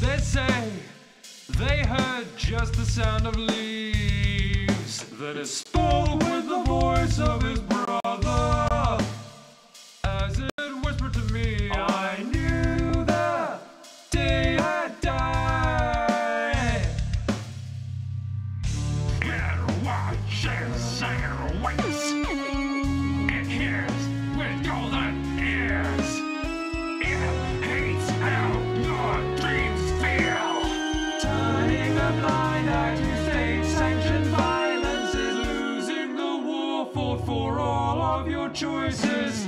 They say they heard just the sound of leaves, that it spoke with the voice of his brother. As it whispered to me, I knew the day had died. It watches and waits. It hears with golden ears. It hates how your dreams feel. Turning a blind eye to state-sanctioned violence is losing the war fought for all of your choices.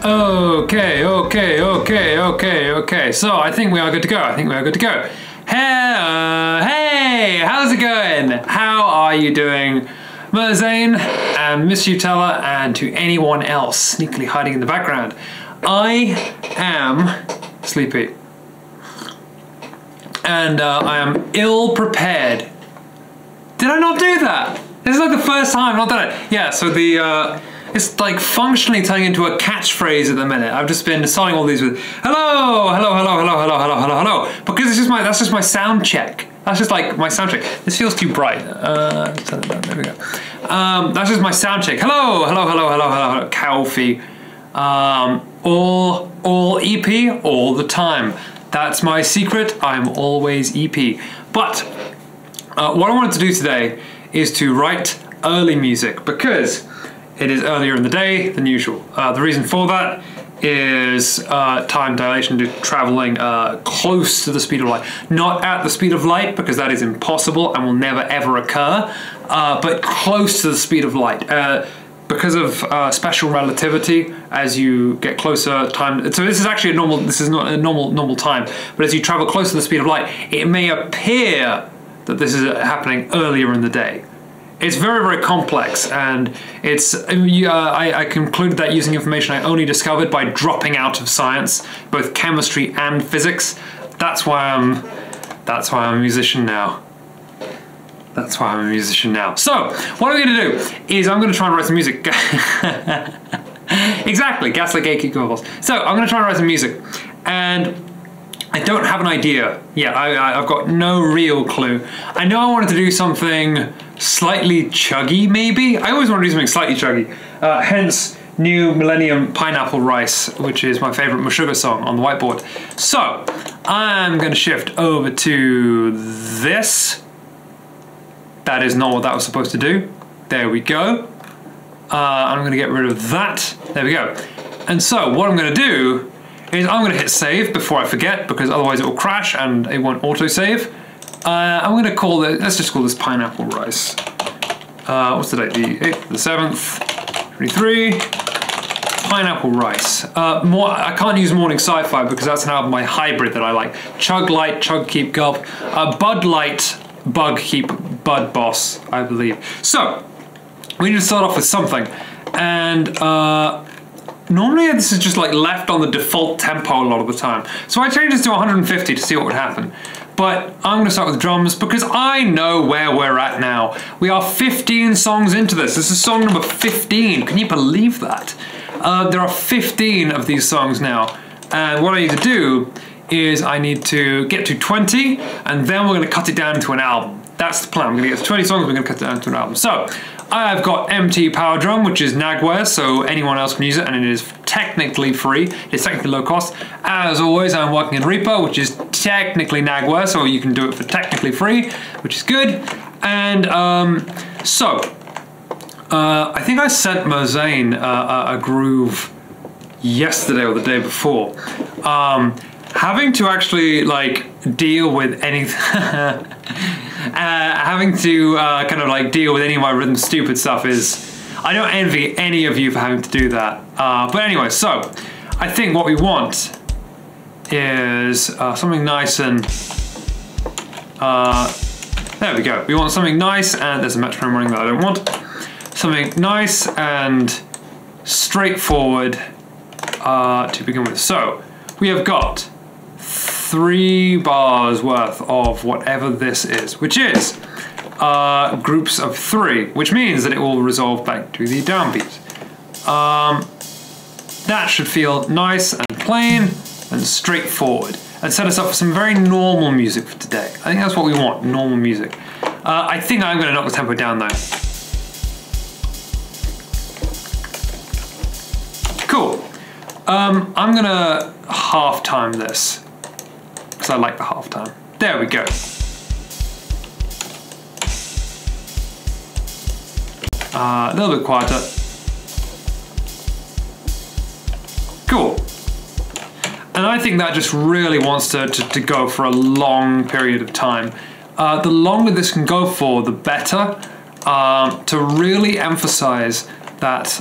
Okay. So I think we are good to go. Hey, how's it going? How are you doing? Merzane and Miss Utella, and to anyone else sneakily hiding in the background. I am sleepy. And I am ill prepared. Did I not do that? This is like the first time I've not done it. Yeah, so it's like functionally turning into a catchphrase at the minute. I've just been starting all these with hello, because that's just my sound check. That's just like my sound check. This feels too bright. There we go. That's just my sound check. Hello, Cowfee. All EP all the time. That's my secret. I'm always EP. But what I wanted to do today is to write early music because it is earlier in the day than usual. The reason for that is time dilation due to traveling close to the speed of light. Not at the speed of light because that is impossible and will never ever occur, but close to the speed of light. Because of special relativity, as you get closer, time. So this is actually a normal. This is not a normal time. But as you travel closer to the speed of light, it may appear that this is happening earlier in the day. It's very complex, and it's. I concluded that using information I only discovered by dropping out of science, both chemistry and physics. That's why I'm a musician now. So, what I'm going to do is I'm going to try and write some music. Exactly, gaslight gatekeeper vocals. So, I'm going to try and write some music. And I don't have an idea yet. I've got no real clue. I know I wanted to do something slightly chuggy, maybe? I always want to do something slightly chuggy. Hence, New Millennium Pineapple Rice, which is my favorite Meshuggah song on the whiteboard. So, I'm going to shift over to this. That is not what that was supposed to do. There we go. I'm going to get rid of that. There we go. And so what I'm going to do is I'm going to hit save before I forget, because otherwise it will crash and it won't autosave. I'm going to call it, let's just call this Pineapple Rice. What's the date? The 8th, the 7th, 23. Pineapple Rice. I can't use Morning Sci-Fi because that's an album by Hybrid that I like. Chug Light, Chug Keep Gulp. Bud Light, Bug Keep Bud Boss, I believe. So, we need to start off with something. And normally this is just like left on the default tempo a lot of the time. So I changed this to 150 to see what would happen. But I'm going to start with drums because I know where we're at now. We are 15 songs into this. This is song number 15. Can you believe that? There are 15 of these songs now. And what I need to do is I need to get to 20, and then we're going to cut it down to an album. That's the plan. We're going to get to 20 songs, we're going to cut it down to an album. So, I've got MT Power Drum, which is Nagware, so anyone else can use it, and it is technically free. It's technically low cost. As always, I'm working in Reaper, which is technically Nagware, so you can do it for technically free, which is good. And I think I sent Merzane a groove yesterday or the day before. Having to actually like deal with anything, having to kind of like deal with any of my rhythm stupid stuff is, I don't envy any of you for having to do that. But anyway, so I think what we want is something nice and there we go. We want something nice, and there's a metronome running that I don't want. Something nice and straightforward to begin with. So we have got 3 bars worth of whatever this is, which is groups of 3, which means that it will resolve back to the downbeat. That should feel nice and plain and straightforward, and set us up for some very normal music for today. I think that's what we want, normal music. I think I'm going to knock the tempo down though. Cool. I'm going to half time this, because I like the half time. There we go. A little bit quieter. Cool. And I think that just really wants to go for a long period of time. The longer this can go for, the better. To really emphasize that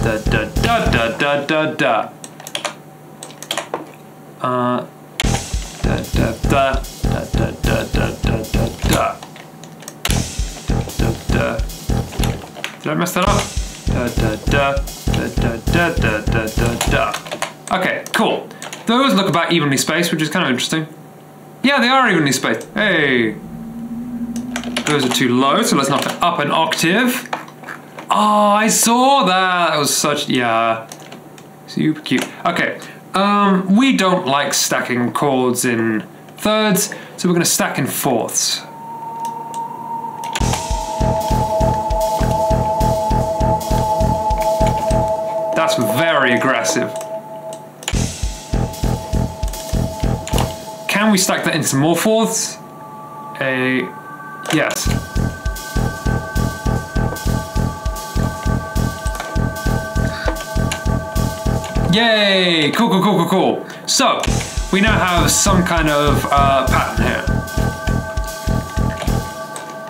Da da da da da da da. Da da da da da da da da da da. Da da. Did I mess that up? Da da da da da da da da da da. Okay, cool. Those look about evenly spaced, which is kind of interesting. Yeah, they are evenly spaced. Hey. Those are too low, so let's knock it up an octave. Oh, I saw that. That was such, yeah. Super cute. Okay, we don't like stacking chords in thirds, so we're gonna stack in fourths. That's very aggressive. Can we stack that into some more fourths? Yes. Yay! Cool, cool, cool, cool, cool. So, we now have some kind of pattern here.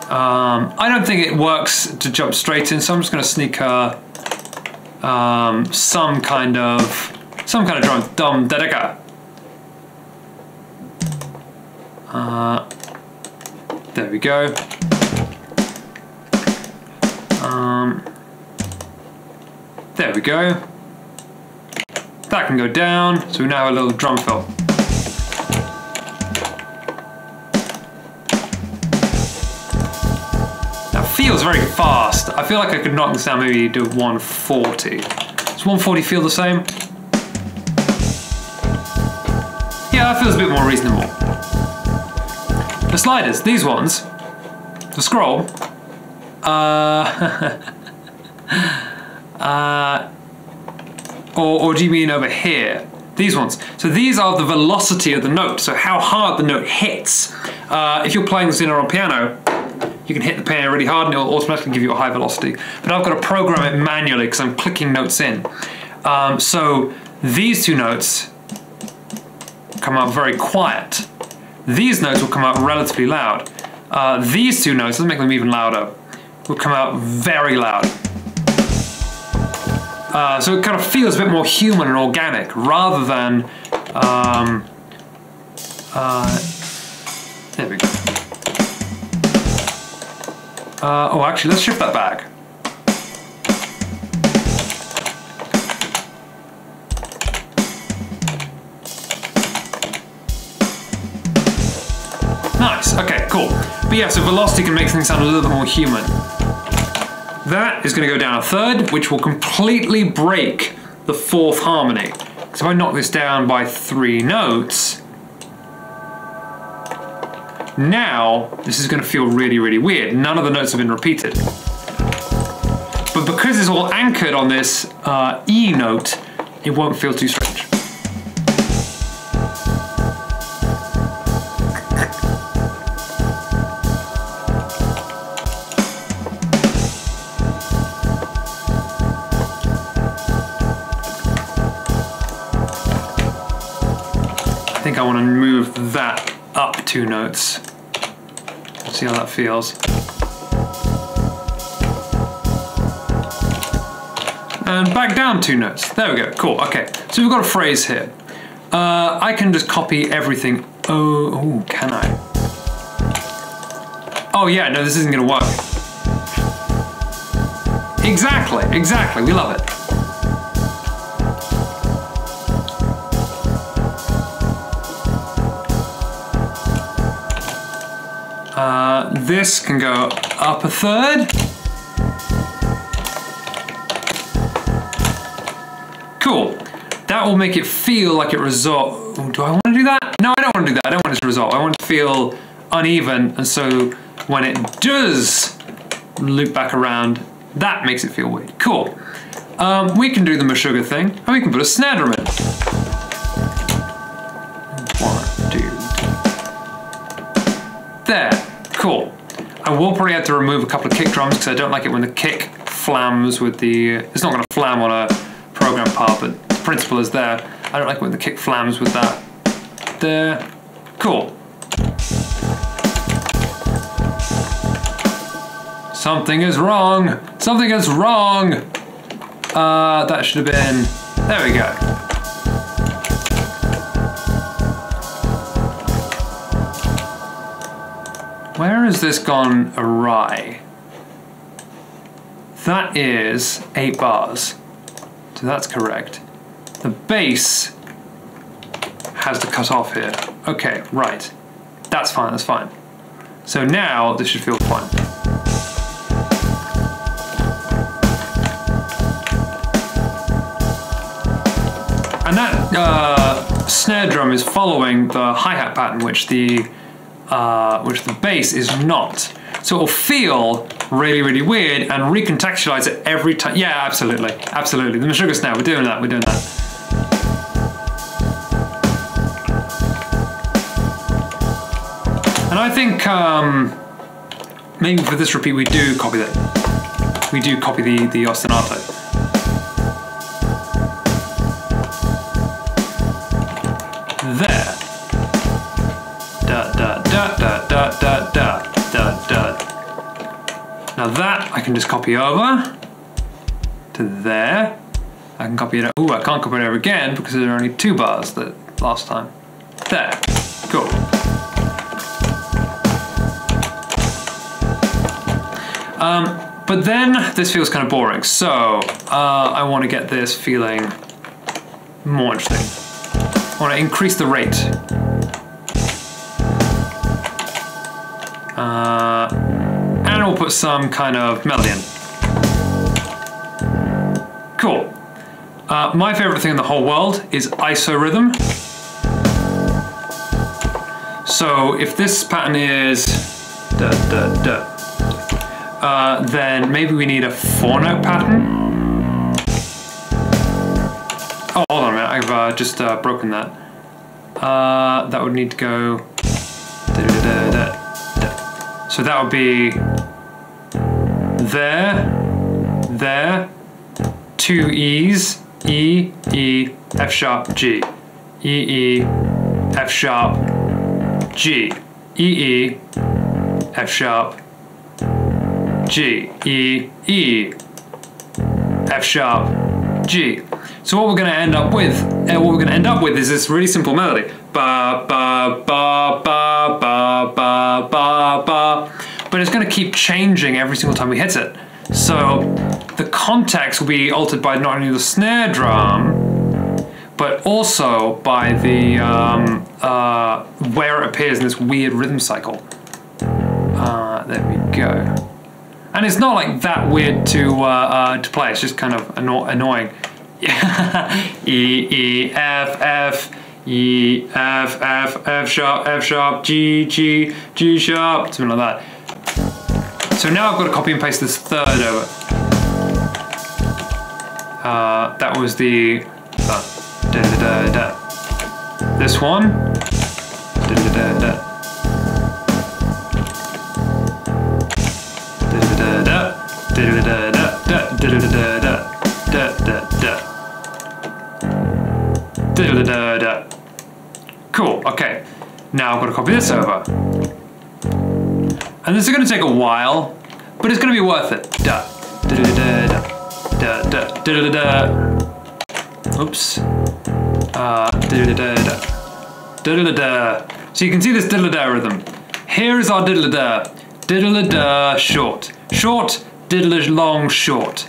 I don't think it works to jump straight in, so I'm just going to sneak some kind of drum da da ga. There we go. There we go. That can go down, so we now have a little drum fill. That feels very fast. I feel like I could knock this down, maybe do 140. Does 140 feel the same? Yeah, that feels a bit more reasonable. The sliders, these ones, the scroll, or do you mean over here? These ones. So these are the velocity of the note, so how hard the note hits. If you're playing this in on piano, you can hit the piano really hard and it will automatically give you a high velocity. But I've got to program it manually because I'm clicking notes in. So these two notes come out very quiet. These notes will come out relatively loud. These two notes, let's make them even louder, will come out very loud. So it kind of feels a bit more human and organic rather than, there we go. Oh, actually, let's shift that back. Nice, okay, cool. But yeah, so velocity can make things sound a little bit more human. That is going to go down a third, which will completely break the fourth harmony. So if I knock this down by 3 notes, now this is going to feel really, really weird. None of the notes have been repeated. But because it's all anchored on this E note, it won't feel too strange. I think I want to move that up 2 notes. Let's see how that feels. And back down 2 notes. There we go, cool, okay. So we've got a phrase here. I can just copy everything. Oh, can I? Oh yeah, no, this isn't gonna work. Exactly, exactly, we love it. This can go up a third. Cool. That will make it feel like it resolves. Do I want to do that? No, I don't want to do that. I don't want it to resolve. I want it to feel uneven, and so when it does loop back around, that makes it feel weird. Cool. We can do the Meshuggah thing, and we can put a snare drum in. 1, 2. There. Cool. I will probably have to remove a couple of kick drums because I don't like it when the kick flams with the... it's not going to flam on a program part, but the principle is there. I don't like when the kick flams with that. There. Cool. Something is wrong. Something is wrong. That should have been, there we go. Where has this gone awry? That is 8 bars. So that's correct. The bass has to cut off here. Okay, right. That's fine, that's fine. So now this should feel fine. And that snare drum is following the hi-hat pattern, which the bass is not. So it'll feel really, really weird and recontextualize it every time. Yeah, absolutely, absolutely. The Meshuggah snare, we're doing that, we're doing that. And I think maybe for this repeat we do copy that. We do copy the ostinato. There. Da da da da da da da da da. Now that I can just copy over to there. I can copy it. Oh, I can't copy it over again because there are only 2 bars that last time. There. Cool. But then this feels kind of boring, so I want to get this feeling more interesting. I want to increase the rate. And we'll put some kind of melody in. Cool. My favorite thing in the whole world is isorhythm. So if this pattern is da da da, then maybe we need a 4-note pattern. Oh, hold on a minute, I've just broken that. That would need to go da da da da. So that would be there, there, 2 E's, E, E, F sharp, G, E, E, F sharp, G, E, E, F sharp, G, E, E, F sharp, G. So what we're going to end up with, is this really simple melody. Ba ba ba ba ba ba ba ba. But it's going to keep changing every single time we hit it. So the context will be altered by not only the snare drum, but also by the where it appears in this weird rhythm cycle. There we go. And it's not like that weird to play. It's just kind of annoying. E E F F E F F F sharp G G G sharp, something like that. So now I've got to copy and paste this 3rd over. That was the da da da da. This one da da da da. Da da da da da da da da da da da. Da da da da da da da. Cool. Okay. Now I've got to copy this over, and this is going to take a while, but it's going to be worth it. Da da da da da da da da da. Oops. Da da da da da da da. So you can see this diddle da rhythm. Here is our diddle da. Diddle da short. Short. Diddle long short.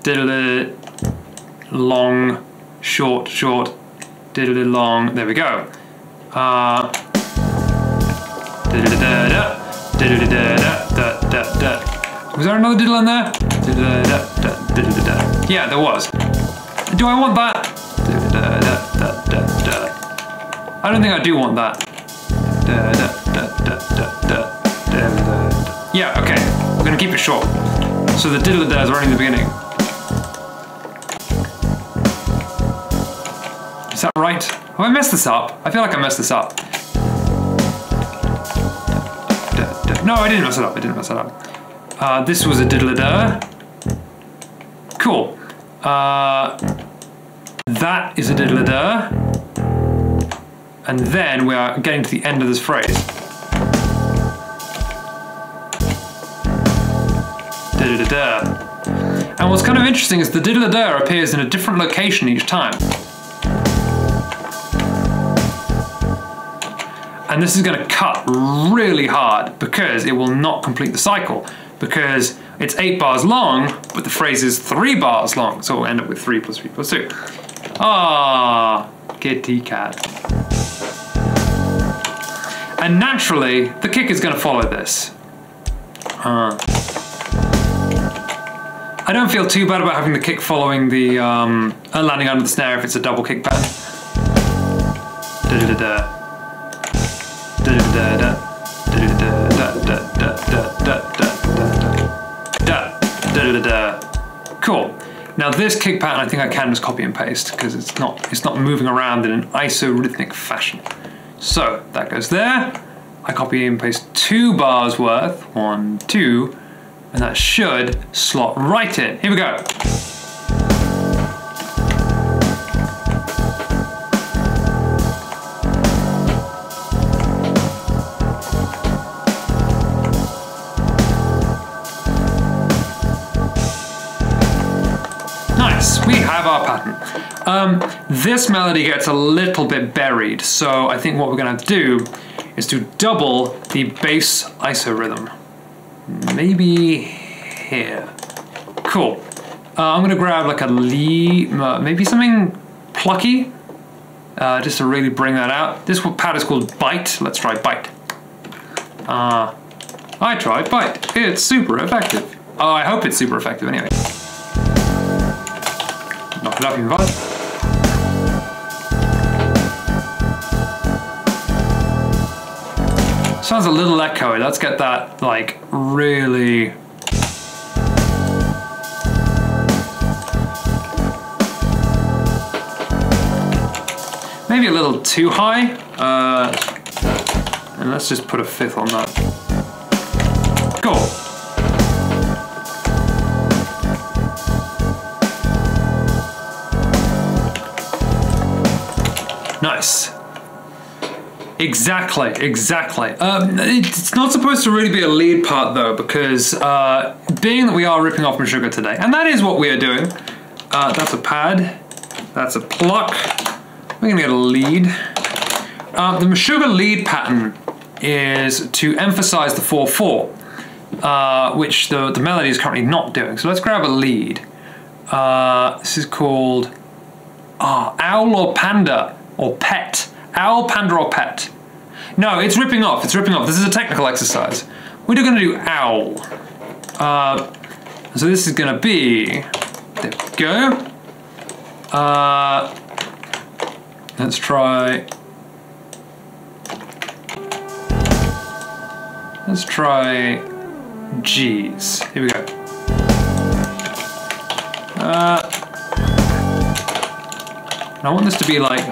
Diddle long, short, short, diddle long. There we go. Diddle da da, diddle da da da da da. Was there another diddle in there? Diddle da da da diddle da. Yeah, there was. Do I want that? Diddle da da da da da. I don't think I do want that. Da da da da da da da da. Yeah, okay. We're gonna keep it short. So the diddle da is right in the beginning. Is that right? Have I messed this up? I feel like I messed this up. No, I didn't mess it up. I didn't mess it up. This was a diddle-a-da. Cool. That is a diddle-a-da. And then we are getting to the end of this phrase. Diddle-a-da. And what's kind of interesting is the diddle-a-der appears in a different location each time. And this is going to cut really hard because it will not complete the cycle, because it's 8 bars long, but the phrase is 3 bars long, so we'll end up with 3 plus 3 plus 2. Ah, kitty cat. And naturally, the kick is going to follow this. I don't feel too bad about having the kick following the landing under the snare if it's a double kick pattern. Cool. Now this kick pattern I think I can just copy and paste because it's not moving around in an isorhythmic fashion. So that goes there. I copy and paste 2 bars worth, 1, 2, and that should slot right in. Here we go. Nice, we have our pattern. This melody gets a little bit buried, so I think what we're gonna have to do is to double the bass isorhythm. Maybe here. Cool. I'm gonna grab like a lead, maybe something plucky, just to really bring that out. This pad is called Bite. Let's try Bite. I tried Bite. It's super effective. Oh, I hope it's super effective anyway. Knock it up even further. Sounds a little echoey. Let's get that like really. Maybe a little too high. And let's just put a 5th on that. Cool. Nice. Exactly. It's not supposed to really be a lead part though, because being that we are ripping off Meshuggah today, and that is what we are doing. That's a pad, that's a pluck. We're gonna get a lead. The Meshuggah lead pattern is to emphasize the 4/4, which the melody is currently not doing. So let's grab a lead. This is called Owl or Panda or Pet. Owl, Panda, or Pet. No, it's ripping off. This is a technical exercise. We're gonna do Owl. So this is gonna be, there we go. Let's try G's. Here we go. I want this to be like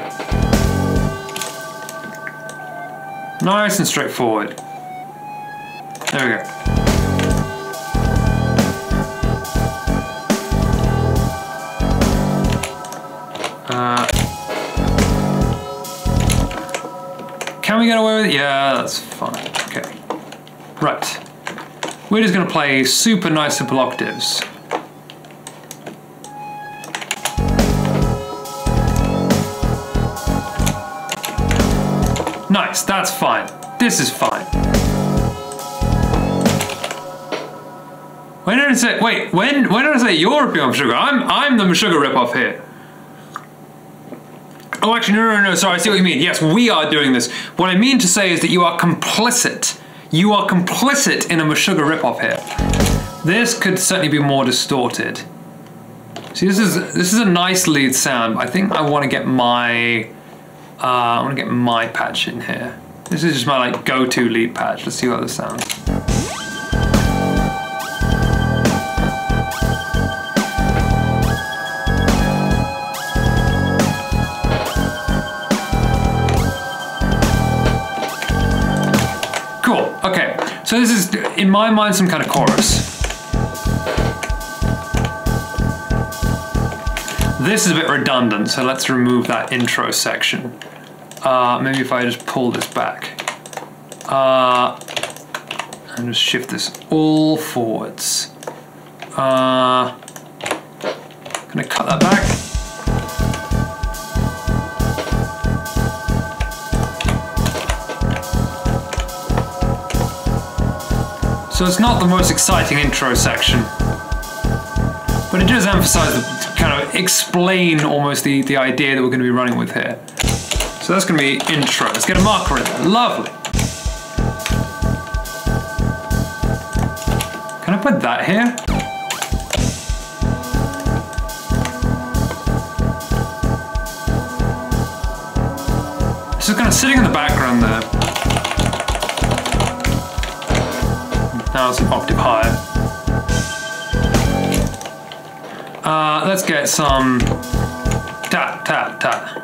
nice and straightforward. There we go. Can we get away with it? Yeah, that's fine. Okay. Right. We're just gonna play super nice simple octaves. Nice, that's fine. This is fine. When did I say, wait, when did I say you're ripping off Meshuggah? I'm the Meshuggah ripoff here. Oh, actually, no, sorry, I see what you mean. Yes, we are doing this. What I mean to say is that you are complicit. You are complicit in a Meshuggah ripoff here. This could certainly be more distorted. See, this is a nice lead sound. I think I want to get my patch in here. This is just my like go-to lead patch. Let's see how this sounds. Cool, okay. So this is, in my mind, some kind of chorus. This is a bit redundant, so let's remove that intro section. Maybe if I just pull this back. And just shift this all forwards. gonna cut that back. So it's not the most exciting intro section, but it does emphasize, kind of explain almost the idea that we're going to be running with here. So that's going to be intro. Let's get a marker in there. Lovely. Can I put that here? So it's kind of sitting in the background there. Now it's an octave higher. Let's get some tat, tat, tat.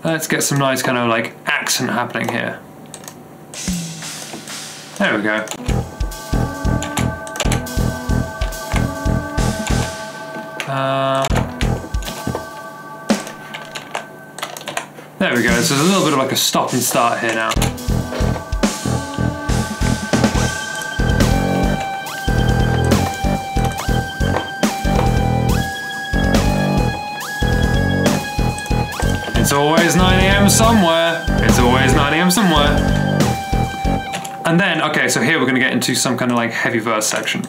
Let's get some nice kind of like accent happening here. There we go. There we go, so there's a little bit of like a stop and start here now. It's always 9 AM somewhere. It's always 9 AM somewhere. And then, okay, so here we're gonna get into some kind of like heavy verse section.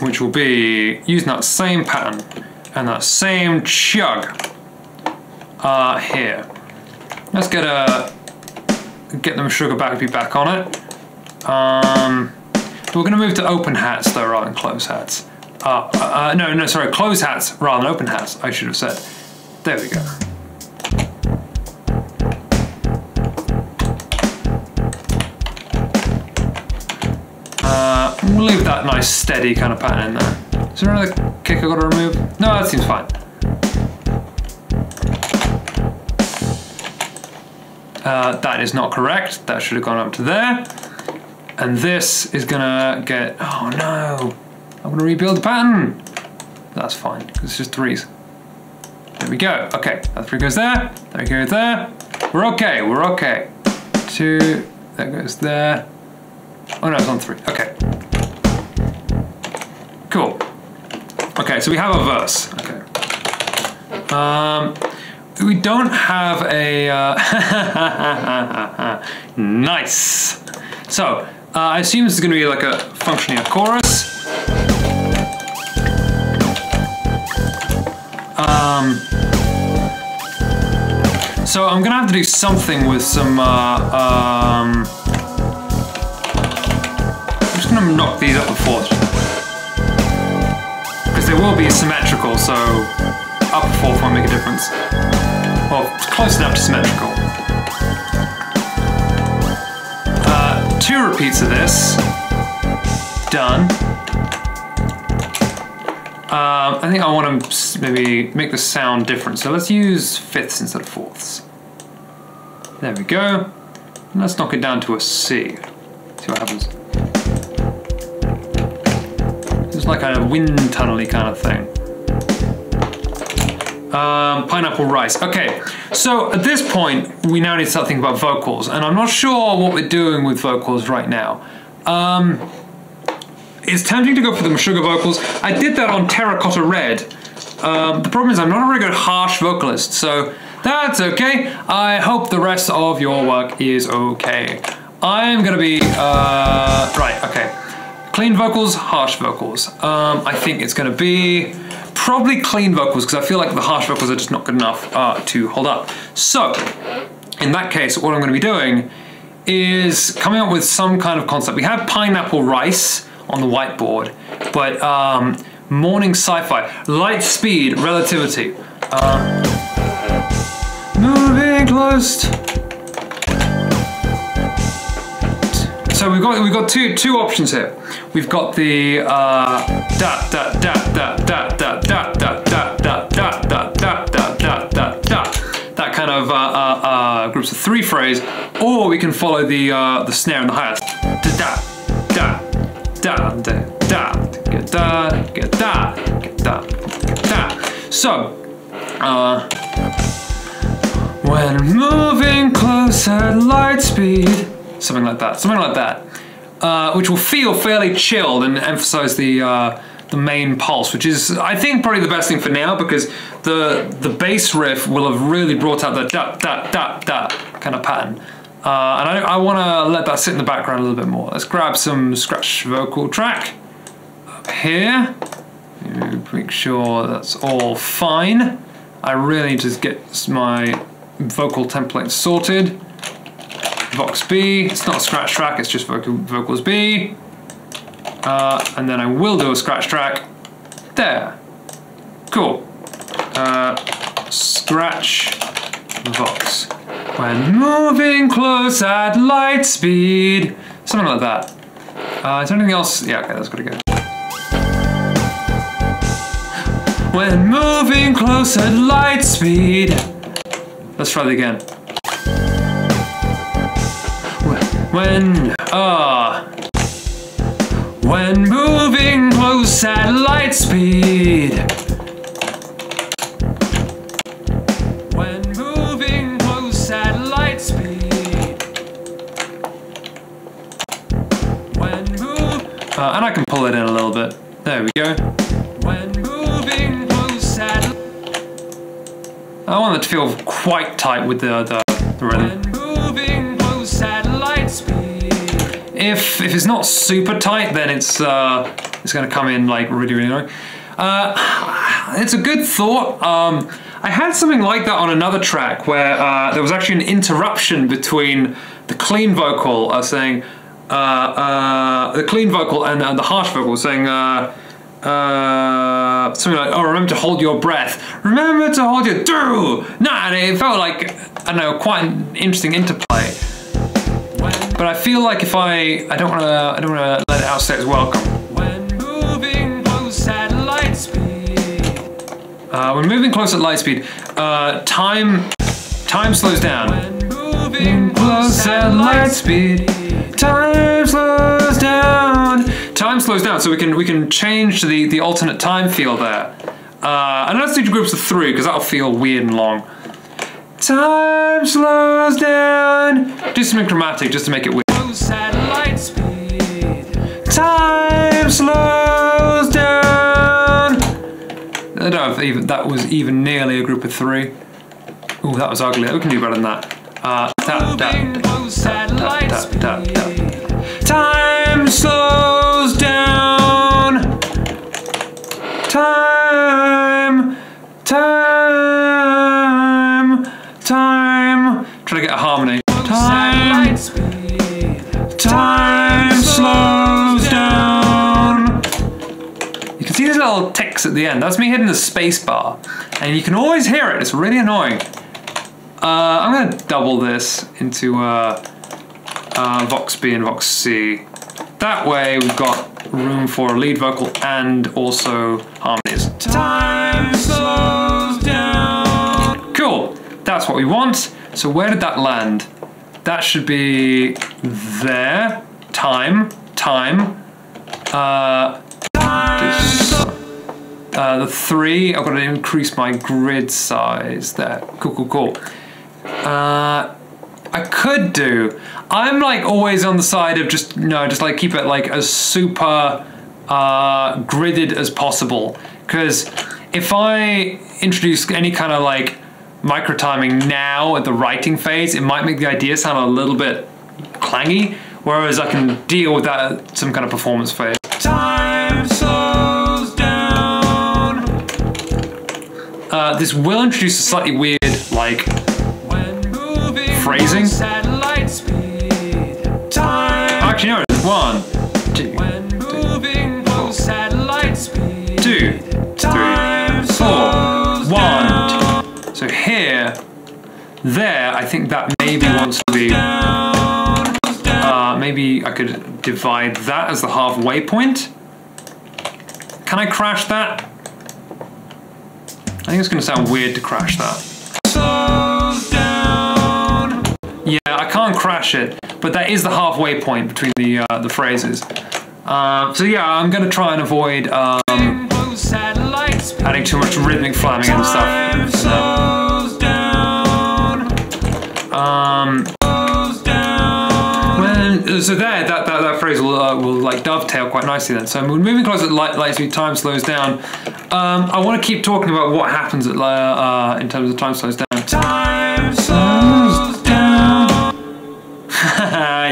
Which will be using that same pattern and that same chug. Here. Let's get the sugar beat back on it. We're gonna move to open hats though rather than closed hats. No, sorry, closed hats rather than open hats, I should have said. There we go. We'll leave that nice steady kind of pattern in there. Is there another kick I've got to remove? No, that seems fine. That is not correct. That should have gone up to there. And this is gonna get, oh no. I'm gonna rebuild the pattern. That's fine, because it's just threes. There we go. Okay, that three goes there. There we go there. We're okay, we're okay. Two, that goes there. Oh no, it's on three, okay. Cool. Okay, so we have a verse, okay. We don't have a, nice. So, I assume this is gonna be like a functioning chorus. So I'm gonna have to do something with some, I'm just gonna knock these up a fourth. Because they will be symmetrical, so up a fourth won't make a difference. Well, it's close enough to symmetrical. 2 repeats of this. Done. I think I want to maybe make the sound different, so let's use fifths instead of fourths. There we go. And let's knock it down to a C. See what happens. It's like a wind tunnel-y kind of thing. Pineapple rice. Okay, so at this point, we now need to start thinking about vocals, and I'm not sure what we're doing with vocals right now. It's tempting to go for the Meshuggah vocals. I did that on Terracotta Red. The problem is I'm not a very good harsh vocalist, so that's okay. I hope the rest of your work is okay. I'm gonna be, right, okay. Clean vocals, harsh vocals. I think it's gonna be probably clean vocals, because I feel like the harsh vocals are just not good enough to hold up. So, in that case, what I'm gonna be doing is coming up with some kind of concept. We have pineapple rice on the whiteboard, but morning sci-fi, light speed, relativity. Moving close. So we've got two options here. We've got the that kind of groups of 3 phrase, or we can follow the snare and the hi-hats. So, When moving close at light speed. Something like that. Which will feel fairly chilled and emphasize the main pulse, which is, I think, probably the best thing for now, because the bass riff will have really brought out the da-da-da-da kind of pattern. And I want to let that sit in the background a little bit more. Let's grab some scratch vocal track up here. Make sure that's all fine. I really need to get my vocal template sorted. Vox B, it's not a scratch track, it's just vocals B. And then I will do a scratch track. There. Cool. Scratch Vox. When moving close at light speed. Something like that. Is there anything else? Yeah, okay, that's pretty good. When moving close at light speed. Let's try that again. When moving close at light speed. When moving close at light speed. And I can pull it in a little bit. There we go. When moving close at. I want it to feel quite tight with the rhythm. When moving close at light speed. If it's not super tight, then it's going to come in like really annoying. It's a good thought. I had something like that on another track where there was actually an interruption between the clean vocal saying the clean vocal and the harsh vocal saying something like, "Oh, remember to hold your breath. Remember to hold your do." No, and it felt like, I don't know, quite an interesting interplay. But I feel like if I don't want to let it outstay its welcome. When moving close at light speed. When moving close at light speed, time slows down. When moving close at light speed, time slows down. Time slows down, so we can change to the alternate time feel there. And let's do groups of 3 because that'll feel weird and long. Time slows down. Do something dramatic just to make it weird. Light speed. Time slows down. I don't know if that was even nearly a group of 3. Ooh, that was ugly. We can do better than that. Time slows down. Time. Try to get a harmony. Time slows down. You can see these little ticks at the end. That's me hitting the space bar, and you can always hear it. It's really annoying. I'm going to double this into Vox B and Vox C. That way we've got room for a lead vocal and also harmonies. Time slows down. Cool. That's what we want. So where did that land? That should be there. Time. The 3, I've got to increase my grid size there. Cool. I could do. I'm like always on the side of just like keep it like as super gridded as possible. Because if I introduce any kind of like micro timing now at the writing phase, it might make the idea sound a little bit clangy, whereas I can deal with that at some kind of performance phase. Time slows down. This will introduce a slightly weird like phrasing. Actually, no, it's 1, 2, 3, 4, 1. So here, there, I think that maybe wants to be. Maybe I could divide that as the halfway point. Can I crash that? I think it's going to sound weird to crash that. Yeah, I can't crash it, but that is the halfway point between the phrases. So yeah, I'm going to try and avoid adding too much rhythmic flamming and stuff. So there, that phrase will like dovetail quite nicely then. So when moving closer, light speed, time slows down. I want to keep talking about what happens at in terms of time slows down. Time slows down.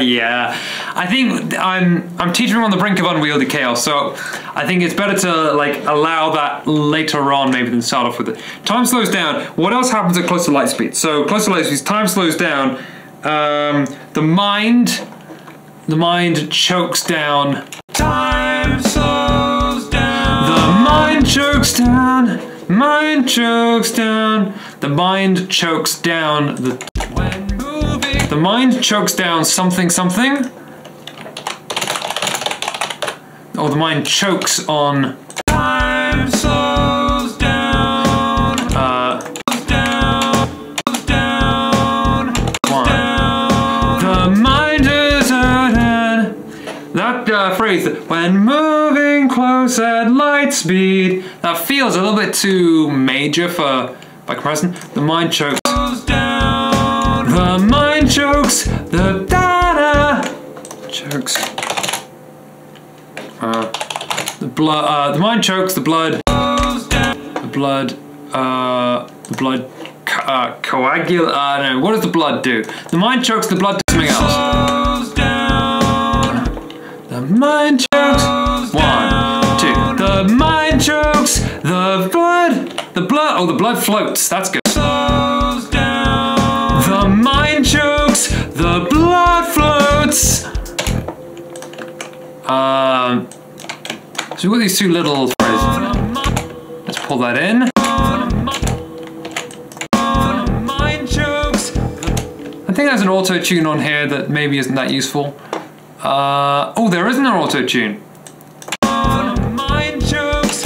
Yeah, I think I'm teetering on the brink of unwieldy chaos. So I think it's better to like allow that later on maybe than start off with it. Time slows down. What else happens at closer light speed? So closer light speed, time slows down. The mind chokes down. Time slows down. The mind chokes down. Mind chokes down. The mind chokes down. The mind chokes down something something. Or the mind chokes on. Time slows down. The mind is that phrase, when moving close at light speed, that feels a little bit too major by comparison. The mind chokes down. The mind chokes. The da-da chokes. The blood. The mind chokes. The blood. The blood. The blood coagulate. No. What does the blood do? The mind chokes. The blood does something else. The mind chokes. 1, 2. The mind chokes. The blood. Oh, the blood floats. That's good. The mind chokes. The blood floats. So we've got these two little phrases. Let's pull that in. The mind chokes. I think there's an auto tune on here that maybe isn't that useful. Oh, there isn't an auto tune. The mind chokes.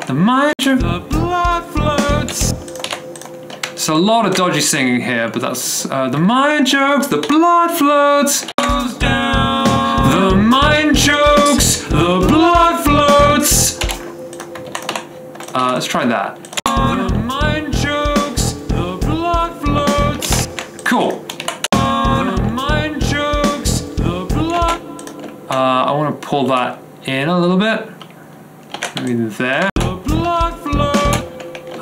The mind chokes. The blood floats. It's a lot of dodgy singing here, but that's the mind chokes. The blood floats. The mind chokes. The blood floats. Let's try that. The mind chokes. The blood floats. Cool. I want to pull that in a little bit. Maybe there. The blood float.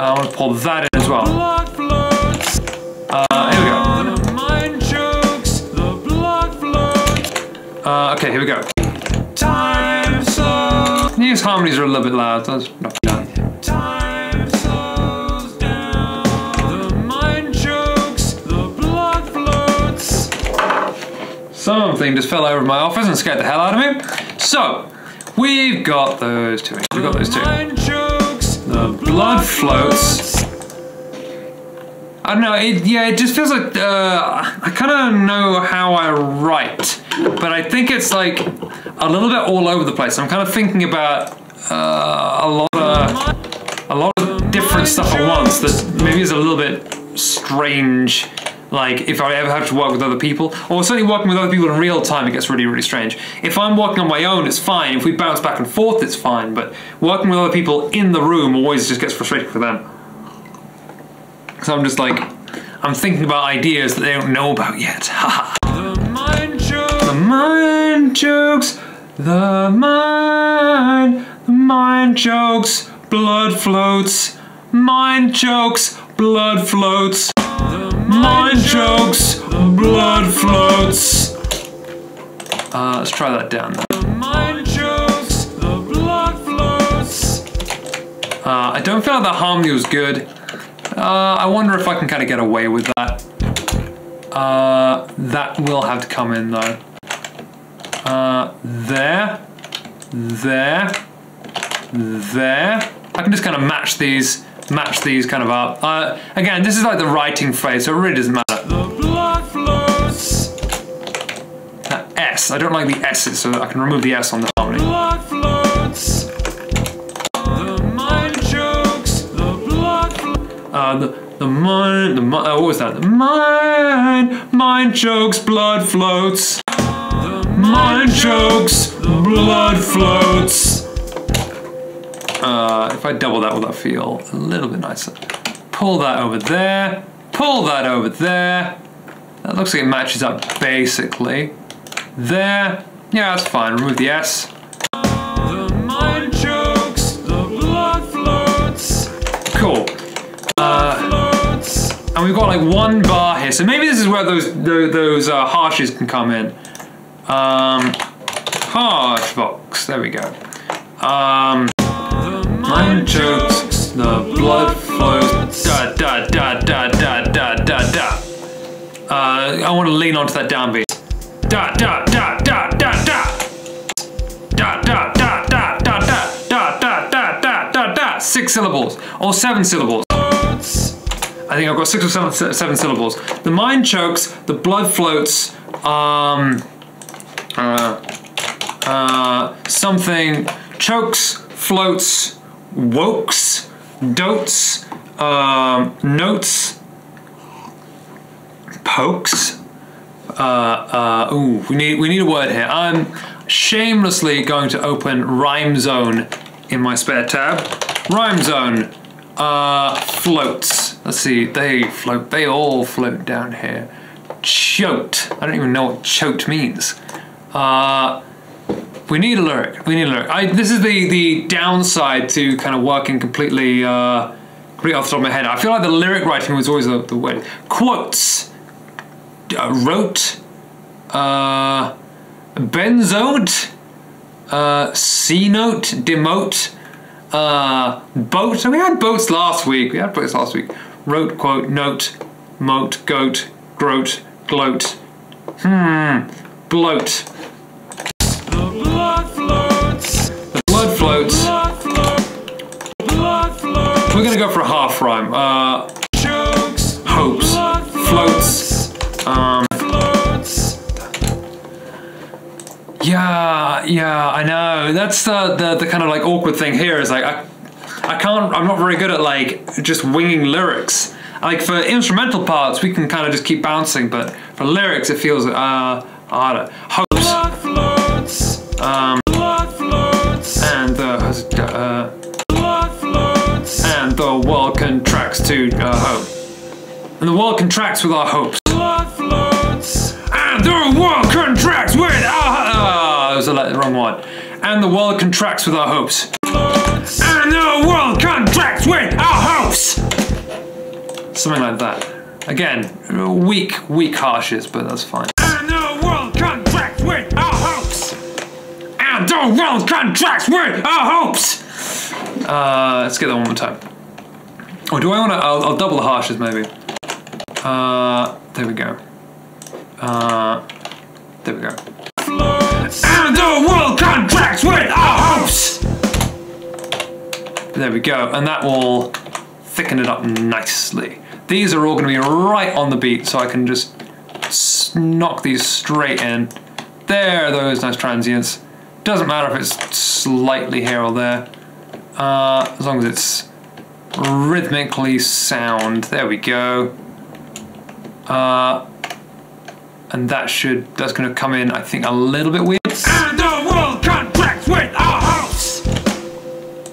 I want to pull that in as well. The blood floats. Here we go. The mind chokes. The blood floats. Okay, here we go. Time slows. These harmonies are a little bit loud. That's not done. Time slows down. The mind chokes. The blood floats. Something just fell over my office and scared the hell out of me. So, we've got those two. We've got those two. The blood floats. I don't know, it just feels like, I kind of know how I write, but I think it's like a little bit all over the place. I'm kind of thinking about a lot of different stuff at once that maybe is a little bit strange. Like, if I ever have to work with other people, or certainly working with other people in real time, it gets really, really strange. If I'm working on my own, it's fine. If we bounce back and forth, it's fine. But working with other people in the room always just gets frustrating for them. So I'm just like, I'm thinking about ideas that they don't know about yet. Haha. The mind chokes. The mind chokes. The mind chokes. Blood floats. Mind chokes. Blood floats. Mind chokes, blood floats. Let's try that down. The mind chokes, the blood floats. I don't feel like the harmony was good. I wonder if I can kind of get away with that. That will have to come in though. There. I can just kind of match these kind of up. Again, this is like the writing phrase, so it really doesn't matter. The blood floats. That S, I don't like the S's, so I can remove the S on the harmony. Blood floats. The mind chokes. The blood floats. What was that? The mind chokes, blood floats. The mind chokes, blood floats. If I double that, will that feel a little bit nicer? pull that over there, pull that over there. That looks like it matches up basically. There, yeah, that's fine. Remove the S. The mind chokes, the blood floats. Cool. And we've got like one bar here, so maybe this is where those harshes can come in. Harsh box. There we go. The Mind chokes, the blood flows. Da da da da da da da da. I want to lean onto that downbeat. Da da da da da da. Da da da da da da da da da da da da. 6 syllables or 7 syllables. I think I've got 6 or 7 syllables. The mind chokes, the blood floats. Something chokes, floats, wokes, dotes, notes, pokes. Ooh, we need a word here. I'm shamelessly going to open Rhyme Zone in my spare tab. Rhyme Zone. Floats. Let's see, they float. They all float down here. Choked. I don't even know what choked means. We need a lyric. We need a lyric. This is the downside to kind of working completely off the top of my head. I feel like the lyric writing was always the way. Quotes. Wrote. Benzote. C-note. Demote. Boat. So we had boats last week. Wrote, quote, note, moat, goat, groat, gloat. Bloat. The blood floats. The blood floats. Blood floats. We're gonna go for a half rhyme. Chokes. Hopes. Floats. Floats. Yeah, I know. That's the kind of like awkward thing here is like I'm not very good at like just winging lyrics. Like for instrumental parts we can kind of just keep bouncing, but for lyrics it feels harder. Hopes. Blood floats. Blood floats. And Blood floats. and the world contracts to hope. And the world contracts with our hopes. Blood floats. And the world contracts with our... that was the wrong one. And the world contracts with our hopes. Floats. And the world contracts with our hopes! Something like that. Again, weak harshes, but that's fine. And the world contracts with our hopes. And the world contracts with our hopes! Let's get that one more time. Or do I want to... I'll double the harshes, maybe. There we go. There we go. Floats. And the world contracts with our hopes! There we go, and that will thicken it up nicely. These are all going to be right on the beat, so I can just knock these straight in. There are those nice transients. Doesn't matter if it's slightly here or there, as long as it's rhythmically sound. There we go. And that's going to come in, I think, a little bit weird. And the world contracts with our hopes.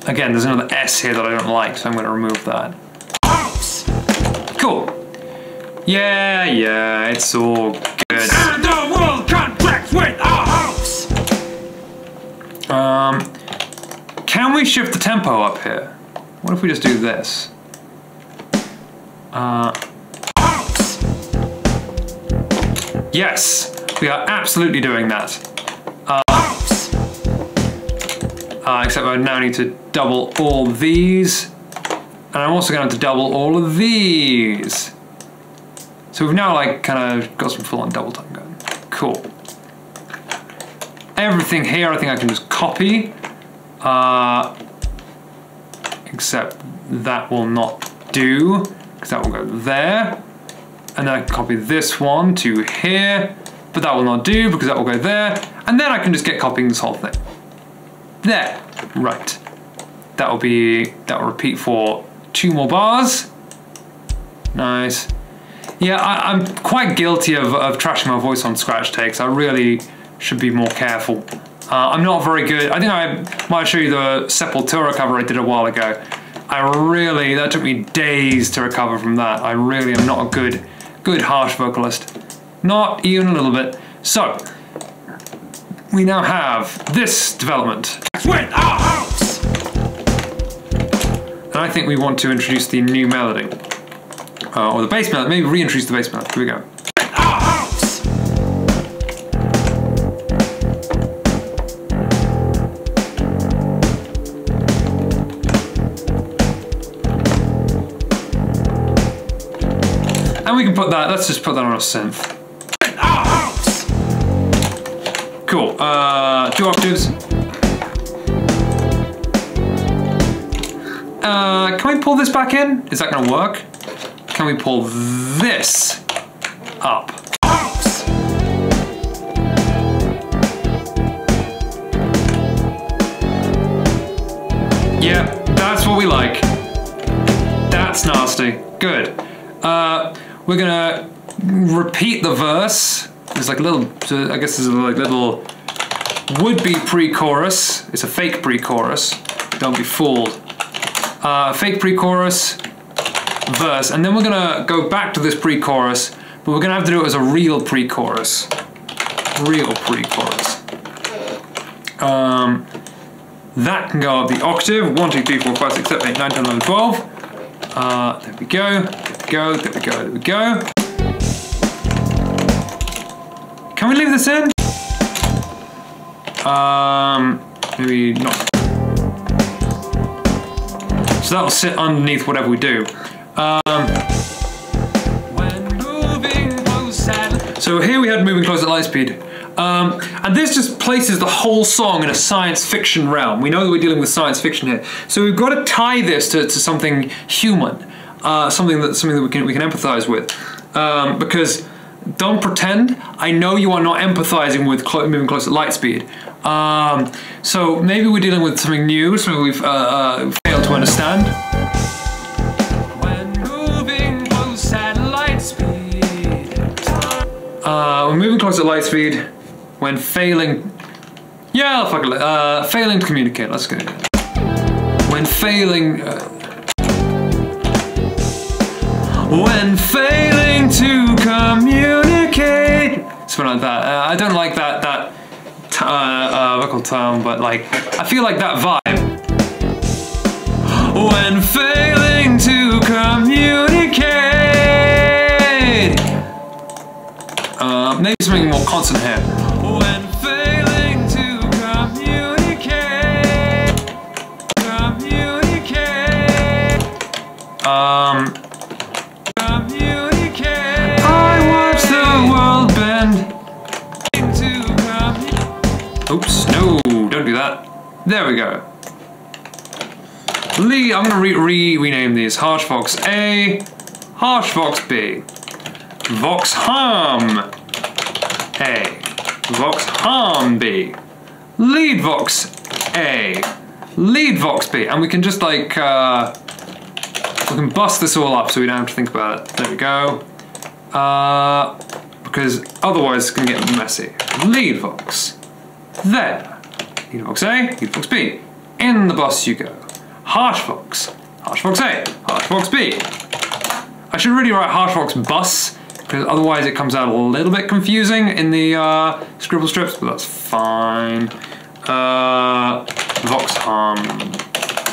Again, there's another S here that I don't like, so I'm going to remove that. Hopes. Cool. Yeah, it's all good. And the world contracts with our hopes. Can we shift the tempo up here? What if we just do this? Hopes. Yes, we are absolutely doing that. Hopes. Except I now need to double all these. And I'm also going to have to double all of these. So we've now like kind of got some full-on double time going. Cool. Everything here I think I can just copy. Except that will not do, because that will go there. And then I can copy this one to here, but that will not do because that will go there. And then I can just get copying this whole thing. There, right. That will repeat for 2 more bars. Nice. Yeah, I'm quite guilty of trashing my voice on scratch takes. I really should be more careful. I'm not very good. I think I might show you the Sepultura cover I did a while ago. that took me days to recover from that. I really am not a good harsh vocalist. Not even a little bit. So, we now have this development. With our house. And I think we want to introduce the new melody. Or the bass melody, maybe reintroduce the bass melody. Here we go. With our house. And we can put that, let's just put that on a synth. With our house. Cool, 2 octaves. Can we pull this back in? Is that gonna work? Can we pull this up? House. Yeah, that's what we like. That's nasty. Good. We're gonna repeat the verse. There's like a little, I guess there's a like little would-be pre-chorus. It's a fake pre-chorus. Don't be fooled. Fake pre-chorus, verse, and then we're gonna go back to this pre-chorus, but we're gonna have to do it as a real pre-chorus. Real pre-chorus. That can go up the octave. 1, 2, 3, 4, 5, 6, 7, 8, 9, 10, 11, 12. There we go. There we go. There we go. Can we leave this in? Maybe not. So that'll sit underneath whatever we do. So here we had Moving Close at Lightspeed. And this just places the whole song in a science fiction realm. We know that we're dealing with science fiction here. So we've got to tie this to something human. Something that we can empathize with. Because don't pretend, I know you are not empathizing with Moving Close at Lightspeed. So maybe we're dealing with something new, something we've failed to understand. When moving close at light speed. We're moving close at light speed when failing. Yeah, fuck it. Failing to communicate. Let's go. When failing. When failing to communicate. Something like that. I don't like that vocal tone, but like I feel like that vibe. When failing to communicate. Maybe something more constant here. When failing to communicate. Communicate. Communicate. I watch the world bend. Oops, no, don't do that. There we go. I'm gonna rename these. Harsh Vox A, Harsh Vox B, Vox Hum A, Vox Hum B, Lead Vox A, Lead Vox B, and we can just like, we can bust this all up so we don't have to think about it. There we go. Because otherwise it's gonna get messy. Lead Vox. There. Lead Vox A, Lead Vox B. In the bus you go. Harsh Vox. Harsh Vox A, Harsh Vox B. I should really write Harsh Vox bus, because otherwise it comes out a little bit confusing in the scribble strips, but that's fine. Vox Hum.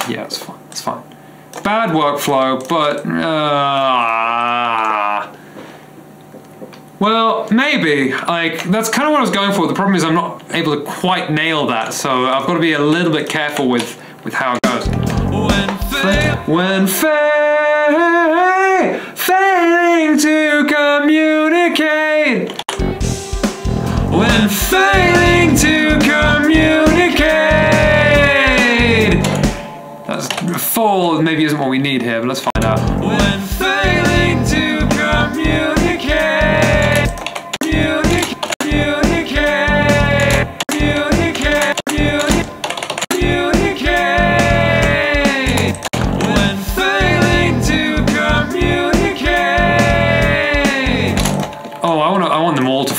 Yeah, it's fine. It's fine. Bad workflow, but well, maybe. Like, that's kind of what I was going for. The problem is I'm not able to quite nail that, so I've got to be a little bit careful with how it goes. When failing to communicate. When failing to communicate. That's full, maybe isn't what we need here, but let's find out. When failing to communicate.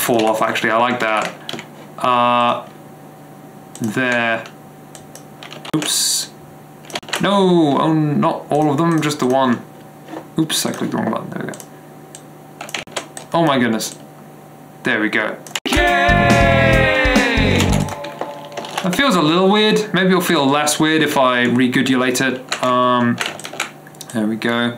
Fall off, actually. I like that. There. Oops. No, oh, not all of them, just the one. Oops, I clicked the wrong button. There we go. Oh my goodness. There we go. That feels a little weird. Maybe it'll feel less weird if I regudulate it. There we go.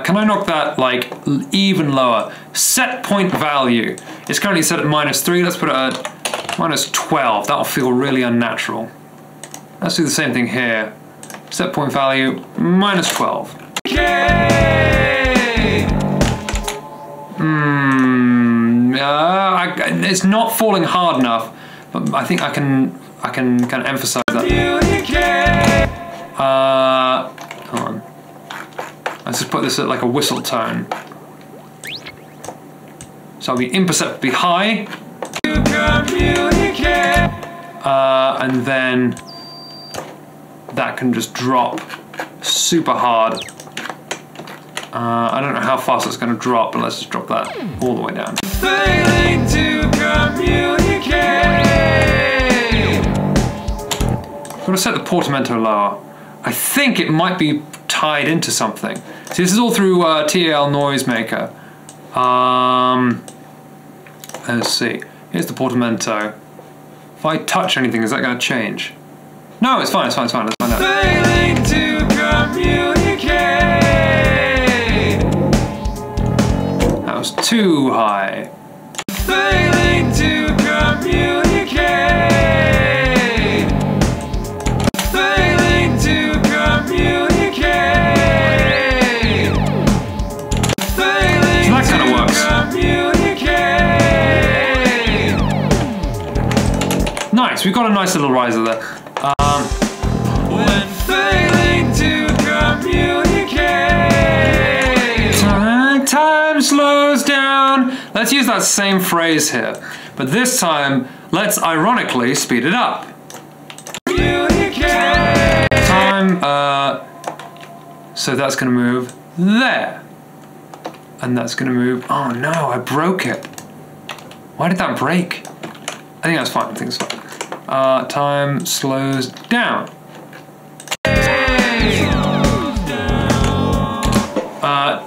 Can I knock that like even lower? Set point value. It's currently set at -3. Let's put it at -12. That'll feel really unnatural. Let's do the same thing here. Set point value -12. It's not falling hard enough, but I think I can kind of emphasize that. Hold on. Let's just put this at like a whistle tone. So it'll be imperceptibly high. And then that can just drop super hard. I don't know how fast it's going to drop, but let's just drop that all the way down. Failing to communicate. I'm going to set the portamento lower. I think it might be tied into something. See, this is all through TAL Noisemaker. Let's see. Here's the portamento. If I touch anything, is that going to change? No, it's fine, it's fine, it's fine. Let's find out. Failing to communicate. That was too high. Failing to communicate. Failing to communicate. Failing so that kind of works. Nice, we've got a nice little riser there. When failing to communicate. Time slows down. Let's use that same phrase here, but this time let's ironically speed it up. Time, so that's gonna move there. And that's gonna move, oh no, I broke it. Why did that break? I think that's fine, I think it's fine. Time slows down.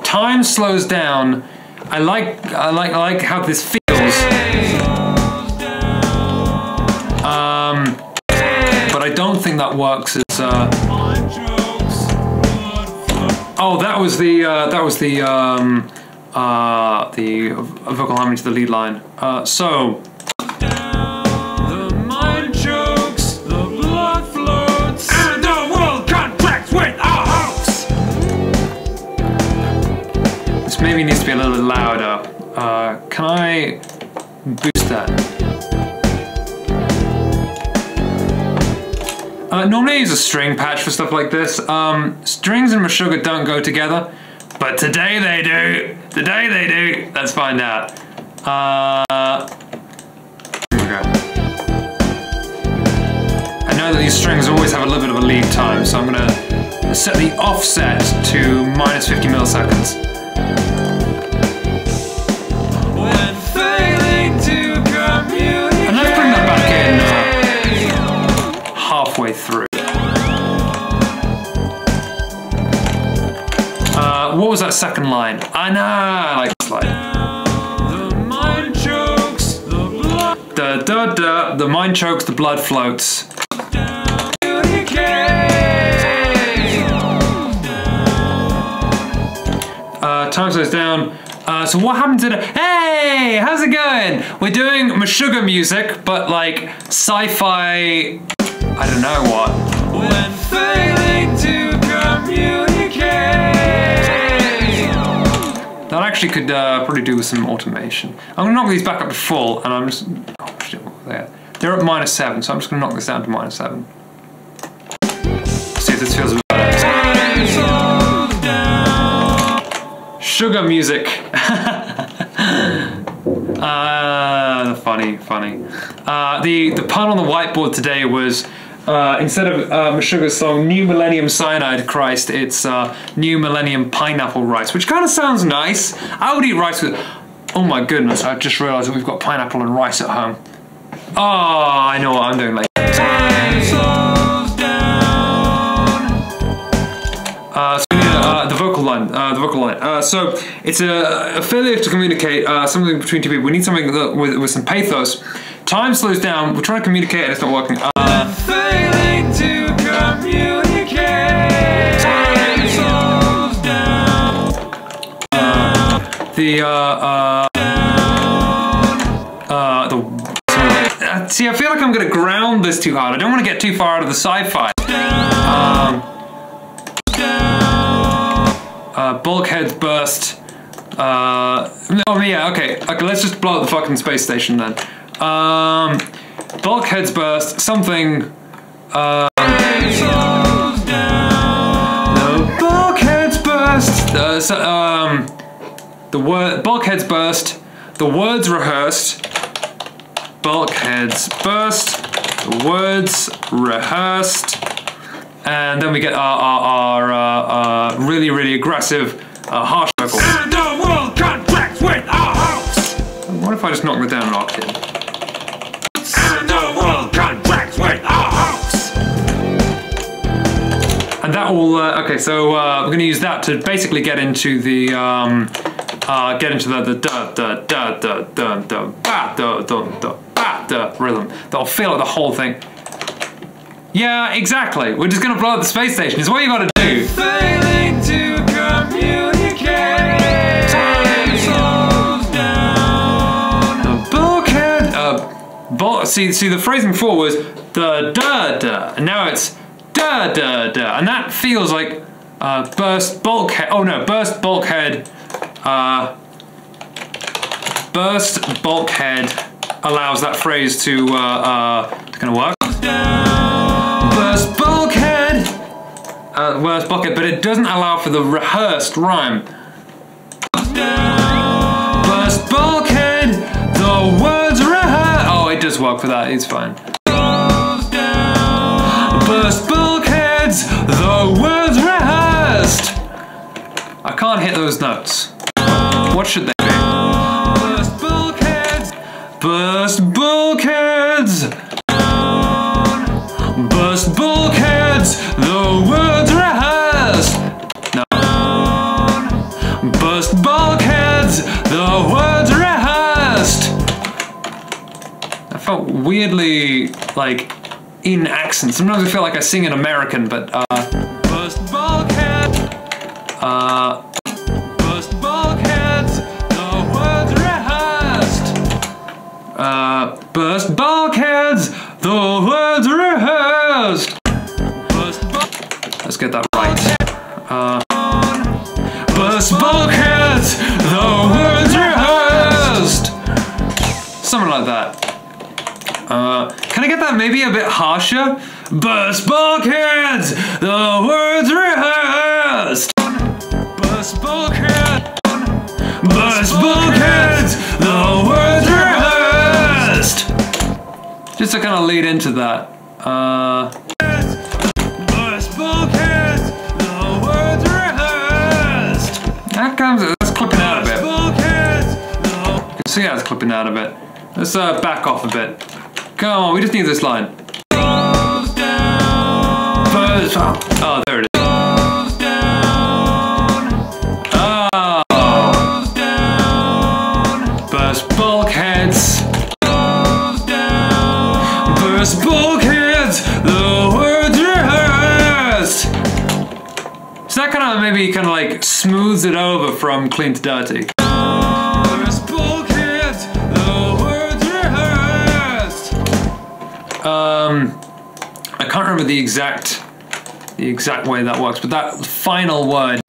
Time slows down. I like how this feels. But I don't think that works as oh, that was the vocal harmony to the lead line. So the mind chokes, the blood floats, and the world contracts with our hopes. This maybe needs to be a little bit louder. Can I boost that? Normally I use a string patch for stuff like this. Strings and Meshuggah don't go together, but today they do. Today they do. Let's find out. Here we go. I know that these strings always have a little bit of a lead time, so I'm gonna set the offset to -50 milliseconds. When failing to communicate. And let's bring that back in halfway through. What was that second line? I know, I like this line. The mind chokes, the blood. Da da da. The mind chokes, the blood floats. Time slows down. So what happened today? Hey, how's it going? We're doing Meshuggah music, but like sci-fi. I don't know what. When failing to communicate. That actually could probably do with some automation. I'm gonna knock these back up to full, and I'm just. Oh shit, what was that? They're at -7, so I'm just gonna knock this down to -7. See if this feels a bit better. Sugar music. Funny. The pun on the whiteboard today was instead of Meshuggah's song New Millennium Cyanide Christ, it's New Millennium Pineapple Rice, which kind of sounds nice. I would eat rice with. Oh my goodness! I just realised that we've got pineapple and rice at home. Oh, I know what I'm doing. Like, time slows down. So we need the vocal line. So it's a failure to communicate something between two people. We need something with some pathos. Time slows down. We're trying to communicate and it's not working. Failing to communicate. Time slows down. See, I feel like I'm gonna ground this too hard. I don't want to get too far out of the sci-fi. Bulkheads burst. Oh yeah, okay. Let's just blow up the fucking space station then. Bulkheads burst. Something. The bulkheads burst. The word bulkheads burst. The words rehearsed. Bulkheads burst. The words rehearsed. And then we get our really, really aggressive, harsh vocals. And the world contracts with our house. What if I just knock that down an octave? And the world contracts with our house. And that will, okay, so we're going to use that to basically get into the da da da da da da ba da da da ba da rhythm. That'll feel like the whole thing. Yeah, exactly. We're just gonna blow up the space station. It's what you gotta do. Failing to communicate. Time slows down. The bulkhead. See, the phrasing before was da da da, and now it's da da da, and that feels like burst bulkhead. Oh no, burst bulkhead. Burst bulkhead allows that phrase to kind of work. Burst bulkhead. Burst bulkhead, but it doesn't allow for the rehearsed rhyme. Burst bulkhead. The words rehearsed. Oh, it does work for that. It's fine. Burst bulkheads. The words rehearsed. I can't hit those notes. What should they be? Burst bulkheads. Burst bulkheads. Burst bulkheads. The words rehearsed. No. Burst bulkheads. The words rehearsed. I felt weirdly like in accent. Sometimes I feel like I sing in American, but burst bulkhead. Burst bulkheads. The words rehearsed. Burst bulkheads. The words rehearsed. Let's get that right. Burst bulkheads. The words rehearsed. Something like that. Can I get that maybe a bit harsher? Burst bulkheads. The words rehearsed. Burst bulkhead. Burst bulkheads. The words rehearsed. Just to kind of lead into that. Burst bulkheads. The words rehearsed. That's clipping out a bit. You can see how it's clipping out a bit. Let's back off a bit. Come on, we just need this line. Burst. Oh, there it is. Burst bulkheads. Burst bulkheads. The words rehearsed. So that kind of maybe kind of like smooths it over from clean to dirty. Burst bulkheads. The words rehearsed. I can't remember the exact way that works, but that final word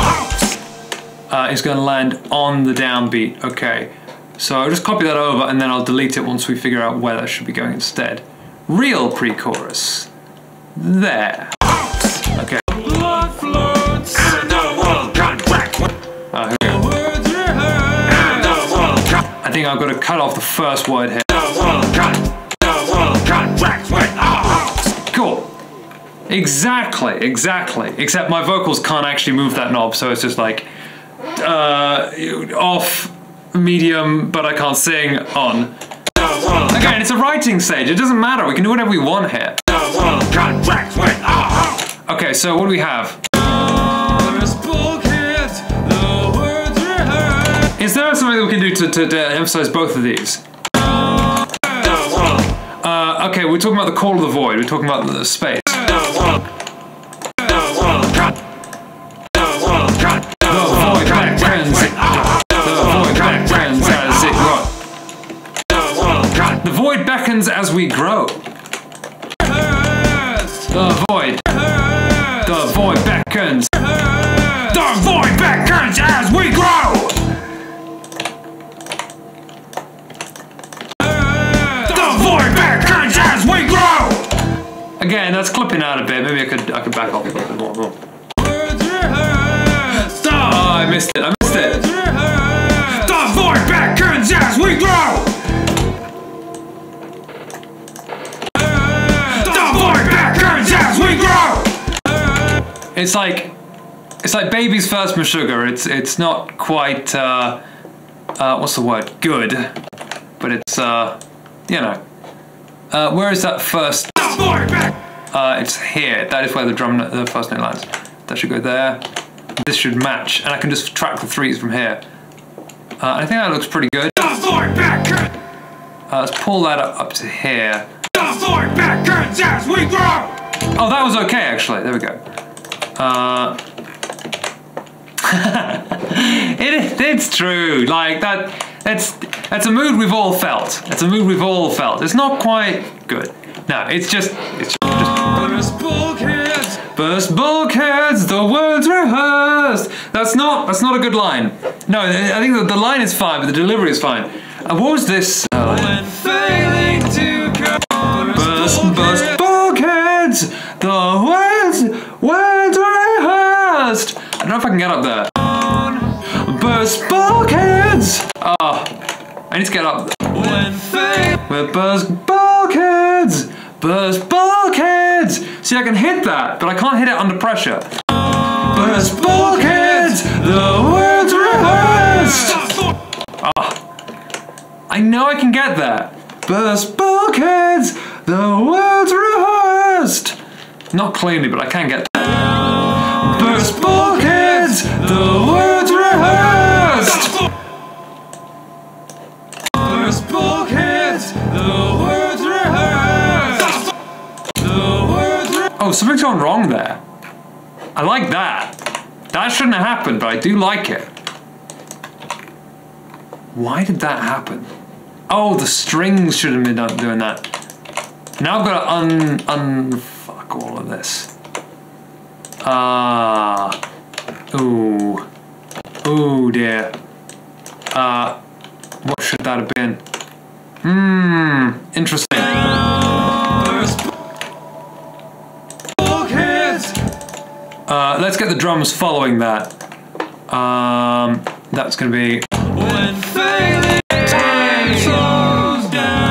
is going to land on the downbeat. Okay, so I'll just copy that over and then I'll delete it once we figure out where that should be going instead. Real pre-chorus. There. Okay. Blood floats and the world contracts. I think I've got to cut off the first word here. The world contracts with our house. Cool. Exactly. Except my vocals can't actually move that knob, so it's just like off, medium, but I can't sing, on. The Again, it's a writing stage. It doesn't matter. We can do whatever we want here. Okay, so what do we have? Is there something that we can do to emphasize both of these? Okay, we're talking about the call of the void. We're talking about the space. The void backends. The void backends as it grows. The void beckons as we grow. The void. The void beckons. The void beckons as we grow. Again, that's clipping out a bit. Maybe I could back off a bit more. Oh, I missed it. The void beckons as we grow. The void beckons as we grow. It's like baby's first sugar. It's not quite what's the word? Good, but it's you know. Where is that first? It's here. That is where the first note lands. That should go there. This should match, and I can just track the threes from here. I think that looks pretty good. Let's pull that up to here. Oh, that was okay actually. There we go. It's true. Like that. That's a mood we've all felt. It's a mood we've all felt. It's not quite good. No, it's just burst bulkheads, the words rehearsed. That's not a good line. No, I think the line is fine, but the delivery is fine. What was this? When failing to burst bulkheads, the words rehearsed. I don't know if I can get up there. Burst bulkheads. Oh, I need to get up. We're burst bulkheads. Burst bulkheads. See, I can hit that, but I can't hit it under pressure. Burst bulkheads. The words rehearsed. Oh, I know I can get that. Burst bulkheads. The words rehearsed. Not cleanly, but I can get that. Burst bulkheads. The words rehearsed. Burst bulkheads. The words rehearsed. Oh, something's gone wrong there. I like that. That shouldn't have happened, but I do like it. Why did that happen? Oh, the strings should have been doing that. Now I've got to unfuck all of this. Ooh. Ooh dear. What should that have been? Interesting. Let's get the drums following that. That's gonna be. When failing slows down.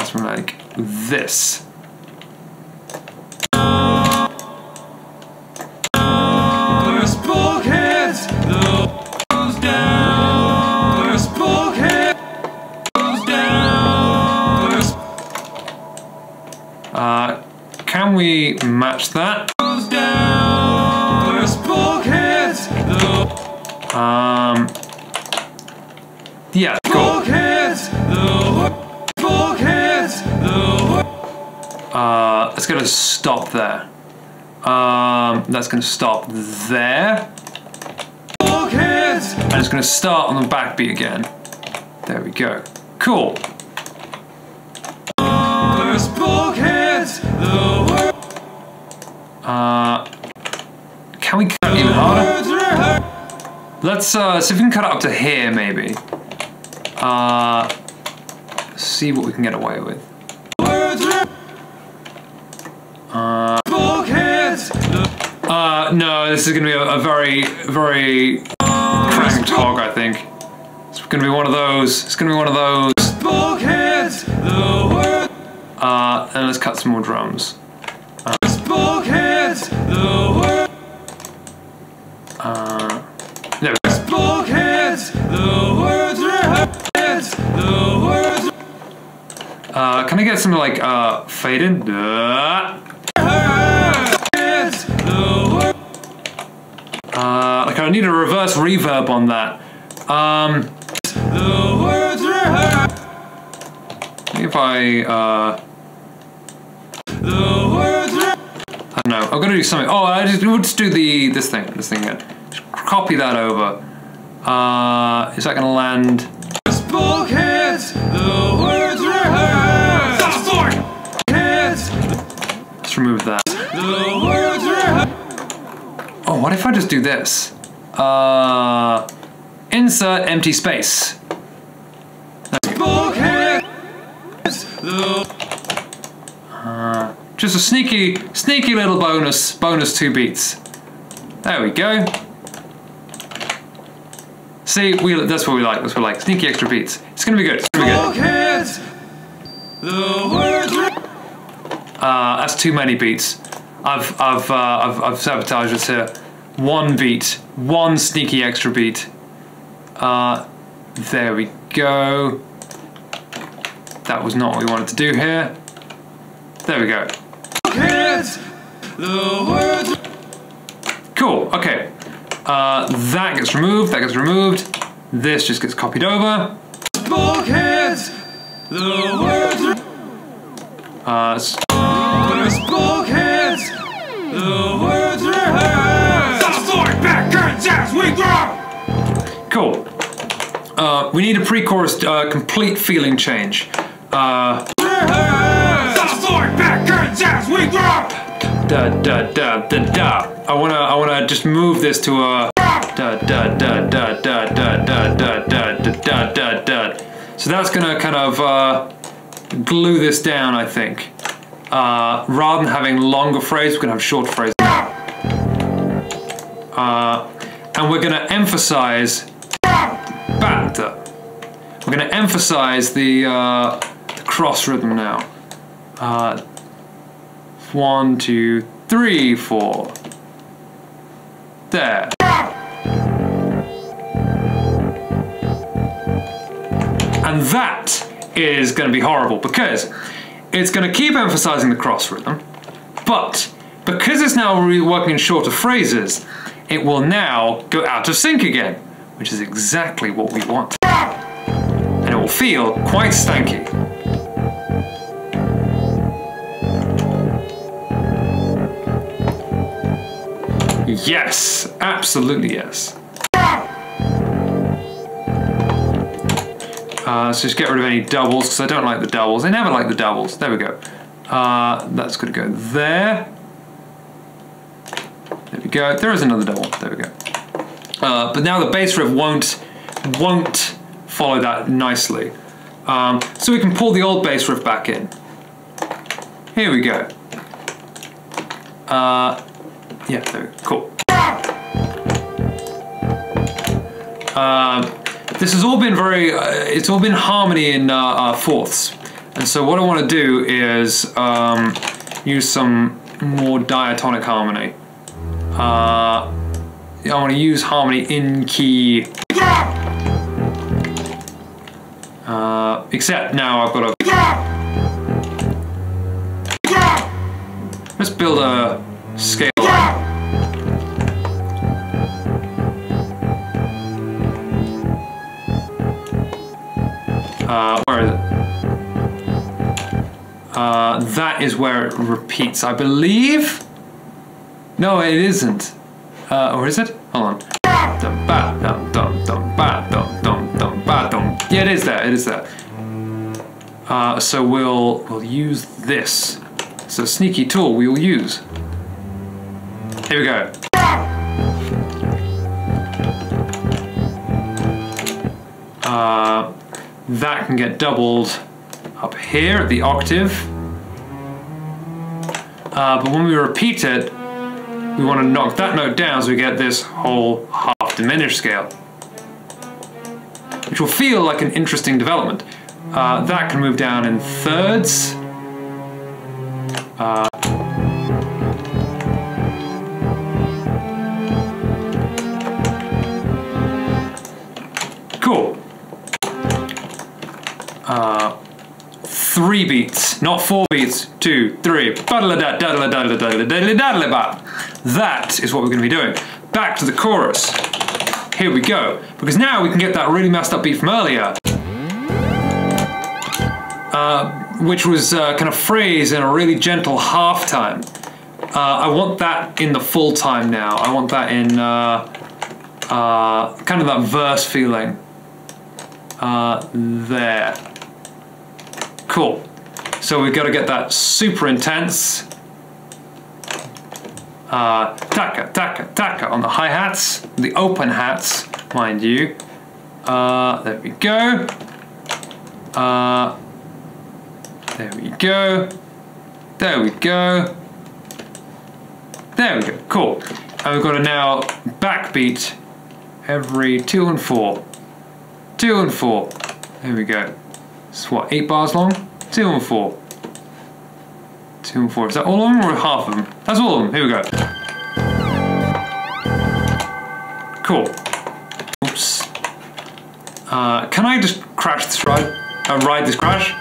Something like this. Can we match that? Yeah, cool. Let's get a stop there. That's gonna stop there. And it's gonna start on the backbeat again. There we go. Cool. Can we cut it even harder? Let's see if we can cut it up to here, maybe. See what we can get away with. No, this is gonna be a very, very cranked hog, I think. It's gonna be one of those. It's gonna be one of those. And let's cut some more drums. Bulkheads, the word. There we go. Bulkheads, the words are heads, the words are Can I get something like fade in? heads, the words. Like I need a reverse reverb on that. The words are If I the words are I don't know. I've got to do something. Oh, we'll just do this thing again. Just copy that over. Is that gonna land? bulkheads, the words are heads, Let's remove that. the words are Oh, what if I just do this? Insert empty space. bulkheads, the Just a sneaky little bonus 2 beats. There we go. See, that's what we like. That's what we like. Sneaky extra beats. It's gonna be good. It's gonna be good. bulkheads, the words are That's too many beats. I've sabotaged this here. 1 beat, 1 sneaky extra beat. There we go. That was not what we wanted to do here. There we go. heads, the words Cool. Okay. That gets removed. That gets removed. This just gets copied over. bulkheads, the words are bulkheads, the words are heads. Back curtains as we grow. Cool. We need a pre-chorus complete feeling change. Back curtains as we grow. Da da da da da. I wanna just move this to a da da da da da da da da da da da da. So that's gonna kind of glue this down, I think. Rather than having longer phrases, we're gonna have short phrases. And we're gonna emphasize We're gonna emphasize the cross rhythm now. 1, 2, 3, 4. There. And that is going to be horrible because it's going to keep emphasizing the cross rhythm, but because it's now working in shorter phrases, it will now go out of sync again, which is exactly what we want. And it will feel quite stanky. Yes, absolutely yes. Let's just get rid of any doubles because I don't like the doubles. I never like the doubles. There we go. That's going to go there. There we go. There is another double. There we go. But now the bass riff won't follow that nicely. So we can pull the old bass riff back in. Here we go. Yeah, there we go. Cool. This has all been very, it's all been harmony in fourths. And so what I want to do is use some more diatonic harmony. I want to use harmony in key. Except now I've got to... Let's build a scale. Where is it? That is where it repeats, I believe. No, it isn't. Or is it? Hold on. Yeah, it is there. It is there. So we'll use this. It's a sneaky tool we will use. Here we go. That can get doubled up here at the octave. But when we repeat it, we want to knock that note down so we get this whole half diminished scale, which will feel like an interesting development. That can move down in thirds. Cool. 3 beats, not 4 beats. 2, 3. That is what we're going to be doing. Back to the chorus. Here we go. Because now we can get that really messed up beat from earlier. Which was kind of phrased in a really gentle half time. I want that in the full time now. I want that in kind of that verse feeling. There. Cool. So we've got to get that super intense. Taka, taka, taka on the hi-hats, the open hats, mind you. There we go. There we go. There we go. There we go. Cool. And we've got to now backbeat every 2 and 4. 2 and 4. There we go. It's what, 8 bars long? 2 and 4. 2 and 4. Is that all of them or half of them? That's all of them. Here we go. Cool. Oops. Can I just crash this ride? Ride this crash?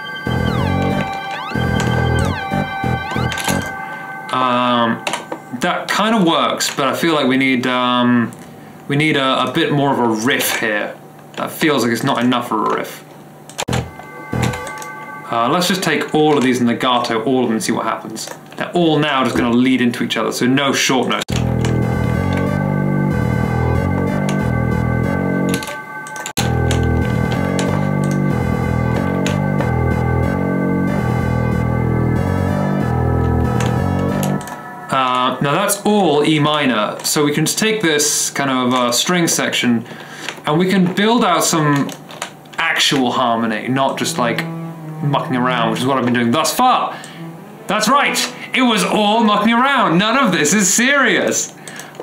That kind of works, but I feel like we need a bit more of a riff here. That feels like it's not enough of a riff. Let's just take all of these in legato, all of them, and see what happens. They're all now just going to lead into each other, so no short notes. Now that's all E minor, so we can just take this kind of string section and we can build out some actual harmony, not just like mucking around, which is what I've been doing thus far. That's right, it was all mucking around. None of this is serious.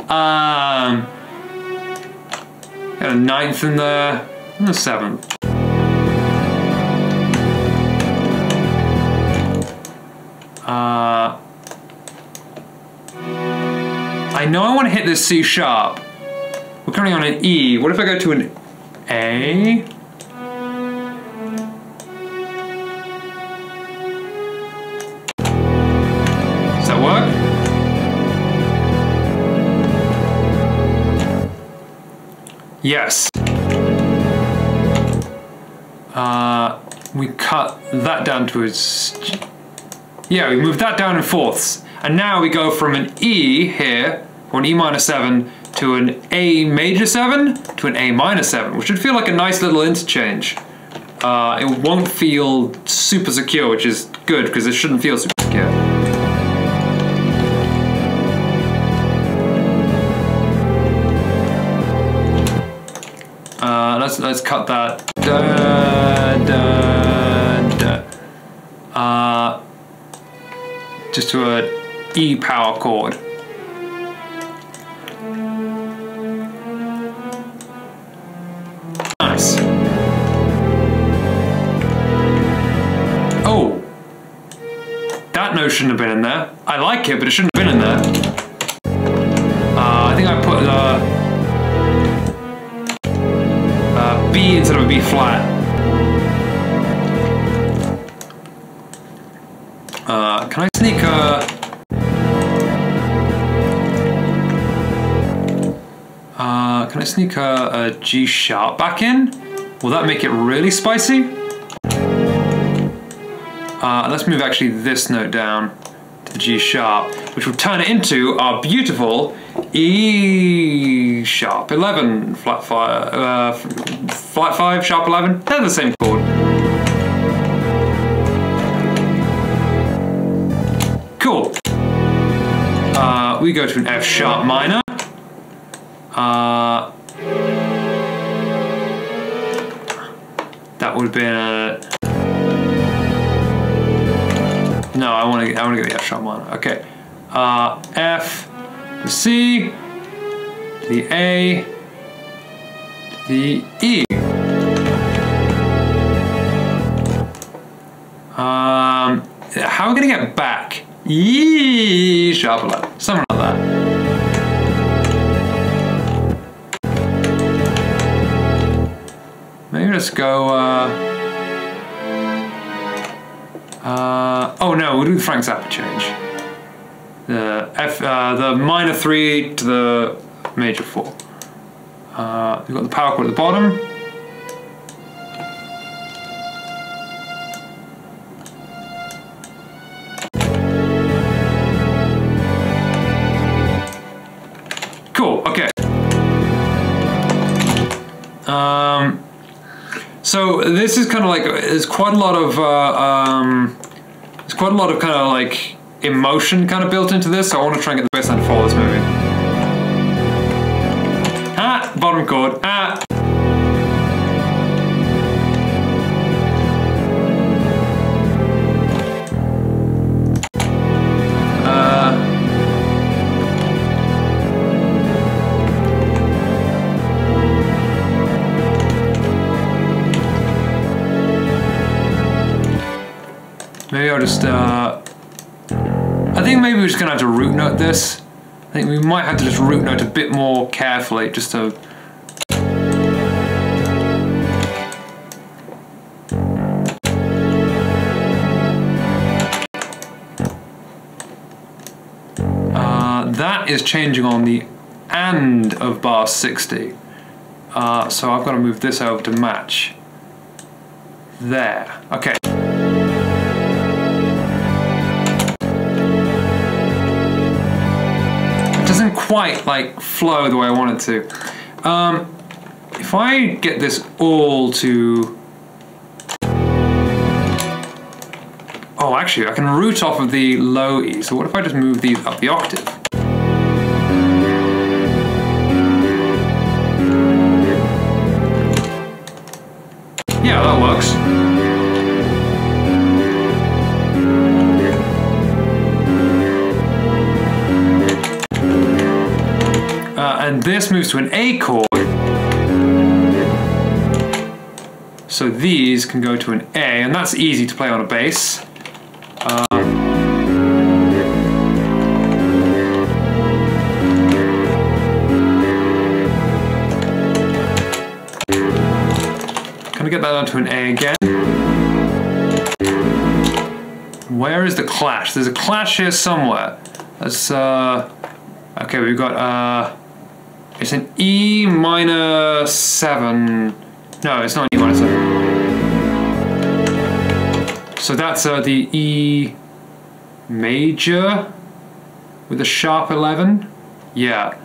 Got a 9th in there, and a 7th. I know I want to hit this C sharp. We're currently on an E. What if I go to an A? Does that work? Yes. We cut that down to its... Yeah, we moved that down in 4ths. And now we go from an E here, or an E minor 7, to an A major 7, to an A minor 7, which should feel like a nice little interchange. It won't feel super secure, which is good, because it shouldn't feel super secure. Let's cut that. Da, da, da. Just to a E power chord. Nice. Oh, that note shouldn't have been in there. I like it, but it shouldn't have been in there. I think I put B instead of a B flat. Can I sneak can I sneak a G sharp back in? Will that make it really spicy? Let's move actually this note down to the G sharp, which will turn it into our beautiful E sharp 11, flat 5, sharp 11. They're the same chord. Cool. We go to an F sharp minor. That would have been a... No, I want to get the F sharp minor. Okay. F, the C, the A, the E. How are we going to get back E sharp 11, something like that. Maybe let's go. Oh no, we'll do the Frank Zappa change. The minor 3 to the major 4. We've got the power chord at the bottom. Cool. Okay. So this is kind of like there's quite a lot of kind of like emotion kind of built into this. So I want to try and get the best line to follow this movie. Ah, bottom chord. Ah. Maybe I'll just, I think maybe we're just gonna have to root note this. I think we might have to just root note a bit more carefully, just to... that is changing on the and of bar 60. So I've got to move this over to match. There, okay. Doesn't quite like flow the way I want it to. If I get this all to... Oh, actually, I can root off of the low E. So what if I just move these up the octave? Yeah, that works. And this moves to an A chord. So these can go to an A, and that's easy to play on a bass. Can I get that onto an A again? Where is the clash? There's a clash here somewhere. That's okay, we've got it's an E minor 7. No, it's not an E minor 7. So that's the E major with a sharp 11. Yeah,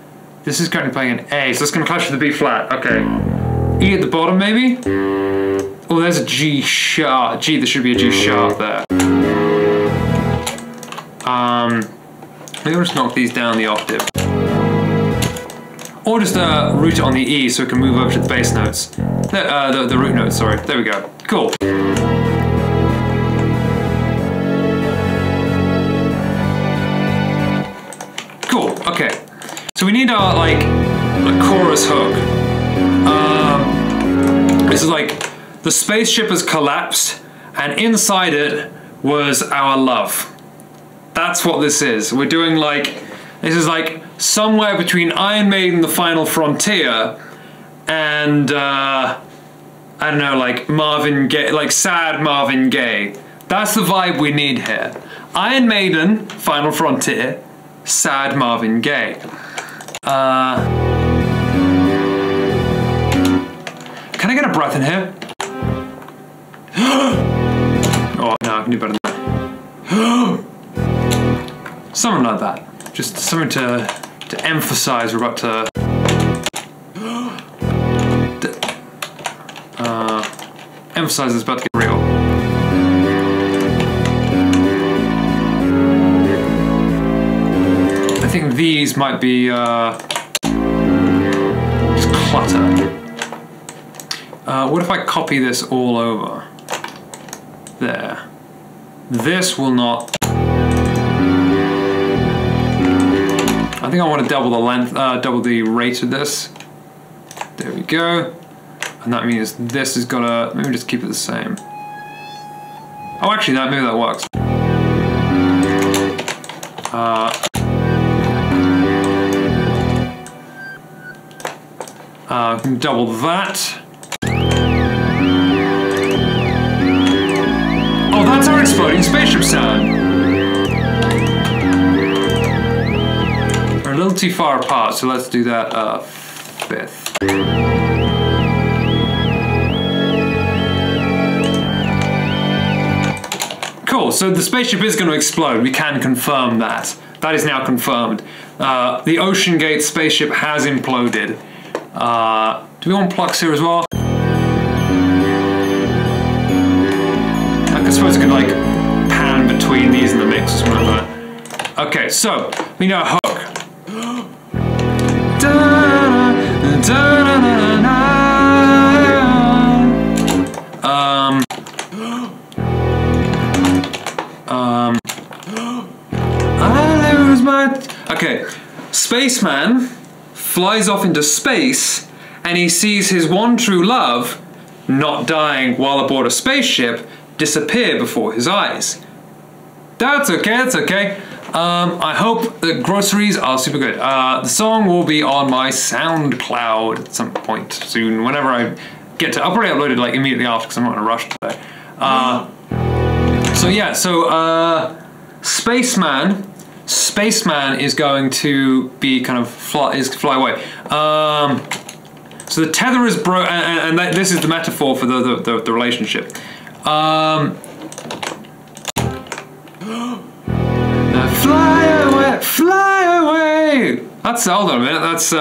this is currently playing an A, so it's going to clash with the B flat. Okay, E at the bottom maybe. Oh, there's a G sharp. G, there should be a G sharp there. Maybe I'll just knock these down the octave. Or just root it on the E so it can move over to the bass notes. The root notes, sorry. There we go. Cool. Cool, okay. So we need our, like, a chorus hook. This is like, the spaceship has collapsed, and inside it was our love. That's what this is. We're doing like, this is like somewhere between Iron Maiden, The Final Frontier, and I don't know, like Marvin Gaye, like sad Marvin Gaye. That's the vibe we need here. Iron Maiden, Final Frontier, sad Marvin Gaye. Can I get a breath in here? Oh no, I can do better than that. Something like that. Just something to emphasize we're about to... emphasize it's about to get real. I think these might be just clutter. What if I copy this all over? There. This will not... I think I want to double the length, double the rate of this. There we go. And that means this has got to, maybe just keep it the same. Oh, actually, maybe that works. Double that. Oh, that's our exploding spaceship sound. We're a little too far apart, so let's do that fifth. Cool, so the spaceship is going to explode. We can confirm that. That is now confirmed. The Ocean Gate spaceship has imploded. Do we want Plux here as well? I suppose I could like pan between these in the mix or something like that. Okay, so we know hook. I lose my. Okay, Spaceman flies off into space and he sees his one true love, not dying while aboard a spaceship, disappear before his eyes. That's okay, that's okay. I hope the groceries are super good. The song will be on my SoundCloud at some point soon, whenever I get to. I'll probably upload it like immediately after because I'm not in a rush today. So yeah, so Spaceman is going to be kind of fly away. So the tether is broken, and this is the metaphor for the relationship. Fly away. That's, hold on a minute. That's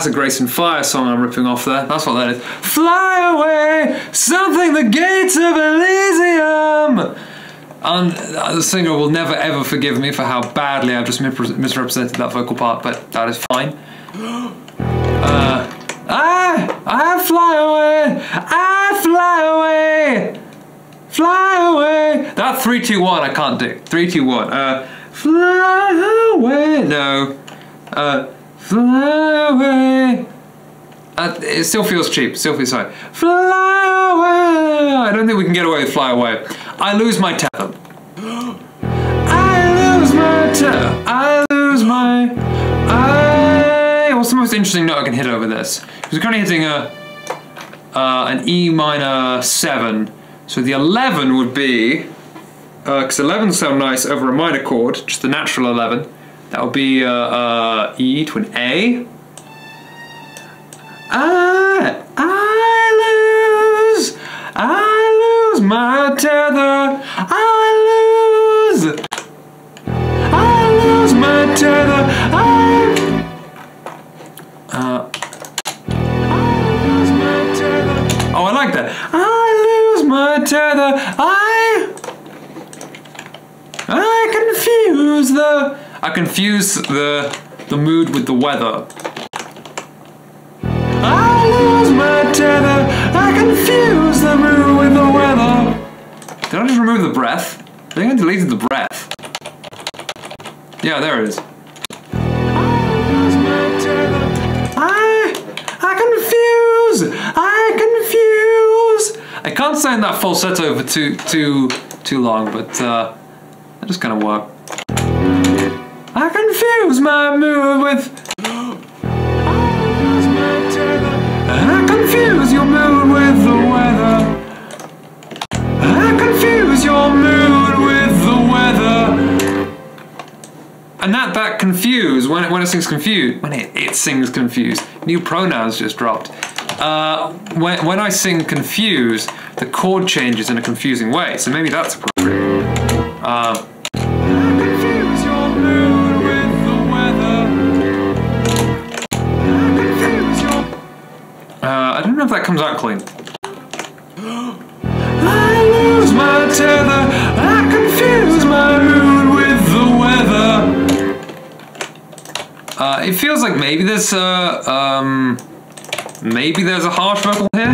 a Grace and Fire song I'm ripping off there. That's what that is. Fly away, something the gates of Elysium. And the singer will never ever forgive me for how badly I've just misrepresented that vocal part, but that is fine. I fly away, fly away. That 3, 2, 1 I can't do. 3, 2, 1. Fly away. No. Fly away. It still feels cheap. Still feels high. Fly away. I don't think we can get away with fly away. I lose my tether. I lose my tether. I lose my. What's the most interesting note I can hit over this? Because we're currently hitting an E minor 7. So the 11 would be, because 11 sound nice over a minor chord, just the natural 11. That would be E to an A. I lose my tether. I lose my tether. I lose my tether. Oh, I like that. I lose my tether. I confuse the mood with the weather. I lose my tether. I confuse the mood with the weather. Did I just remove the breath? I think I deleted the breath. Yeah, there it is. I lose my tether. I confuse. I can't stand that falsetto for too long, but that just kind of work. I confuse my mood with. I confuse your mood with the weather. I confuse your mood with the weather. And that confuse, when it sings confused, when it sings confused, new pronouns just dropped. When I sing confuse, the chord changes in a confusing way, so maybe that's appropriate. I confuse your mood with the weather. I don't know if that comes out clean. I lose my tether. I confuse my mood with the weather. It feels like maybe there's a harsh vocal here. I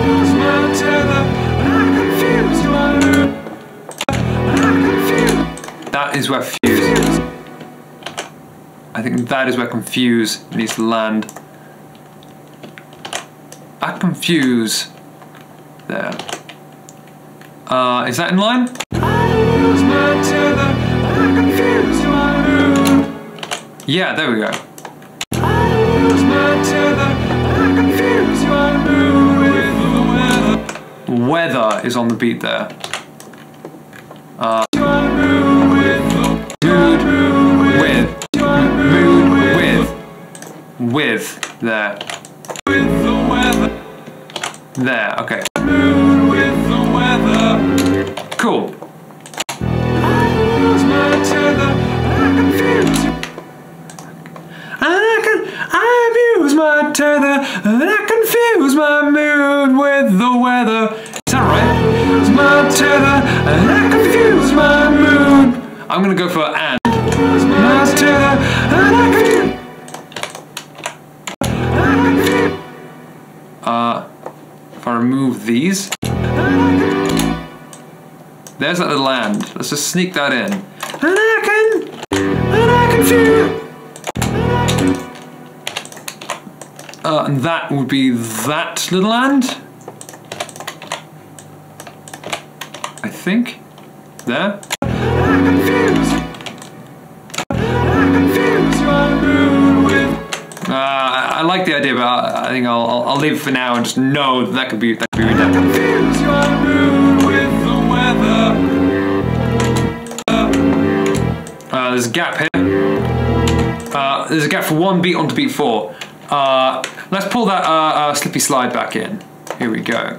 lose my tether. I confuse my mood. That is where fuse. I think that is where confuse needs to land. I confuse there. Is that in line? lose my tether, I confuse my mood. Yeah, there we go. I lose my tether, I confuse my mood with the weather. Weather is on the beat there. My mood with the With there. with the weather. There, okay. Mood with the weather. Cool. I lose my tether, I confuse you. I abuse my tether and I confuse my mood with the weather. Is that right? I lose my tether, And I confuse my mood. I'm gonna go for and. lose my tether, and I confuse. If I remove these, there's that little and. Let's just sneak that in. And I confuse. And that would be that little and. I think. There. I like the idea, but I think I'll leave it for now and just know that could be redundant. There's a gap here. There's a gap for one beat onto beat 4. Let's pull that slippy slide back in. Here we go.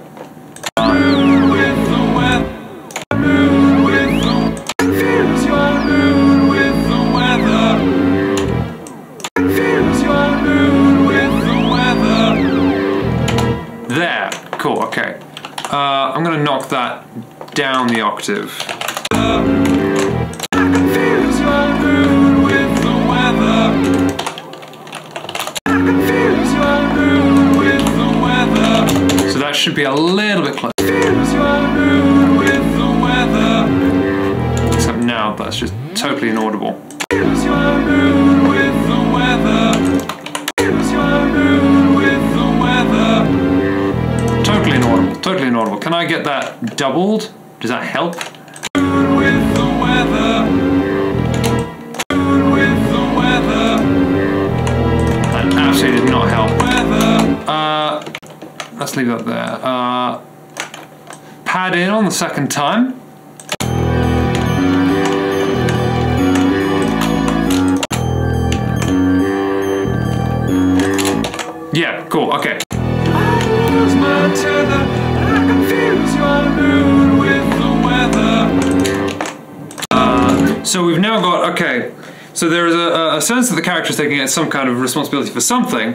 There. Cool, okay. I'm gonna knock that down the octave. So that should be a little bit closer. Except now that's just totally inaudible. Totally inaudible, totally inaudible. Can I get that doubled? Does that help? That absolutely did not help. Let's leave that there. Pad in on the second time. Yeah, cool, okay. So we've now got, okay, so there is a sense that the character is taking some kind of responsibility for something.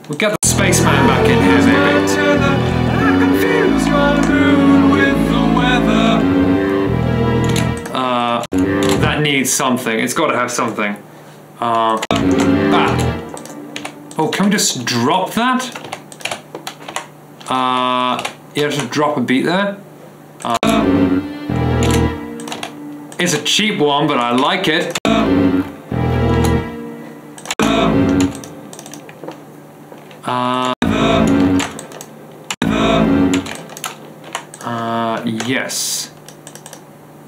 We'll get the spaceman back in here, maybe. That needs something. It's got to have something. Oh, can we just drop that? Yeah, just drop a beat there. It's a cheap one, but I like it. Yes.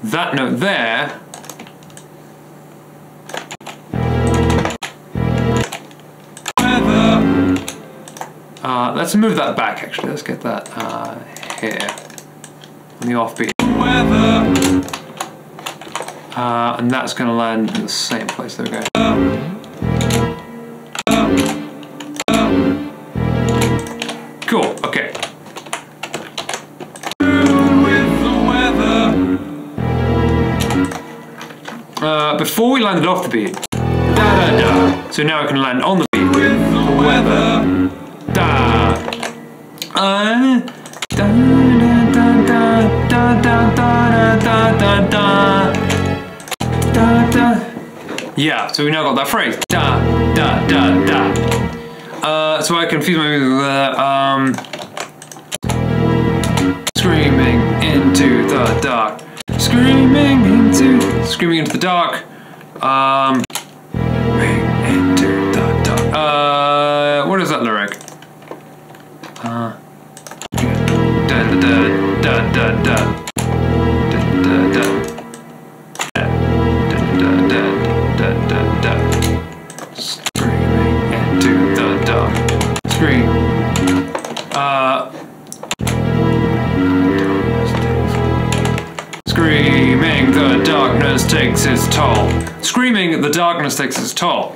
That note there. Let's move that back, actually. Let's get that here. On the offbeat. And that's going to land in the same place. There we go. Cool, okay. Before we landed off the beat, da da da. So now I can land on the beat. With the weather. Da. Da da da da da da da da da. Yeah, so we now got that phrase. Da da da da. So I confuse my music with screaming into the dark. Screaming into the dark. Into the dark. What is that lyric? Da da da da da da. Da takes its toll. Screaming, the darkness takes its toll.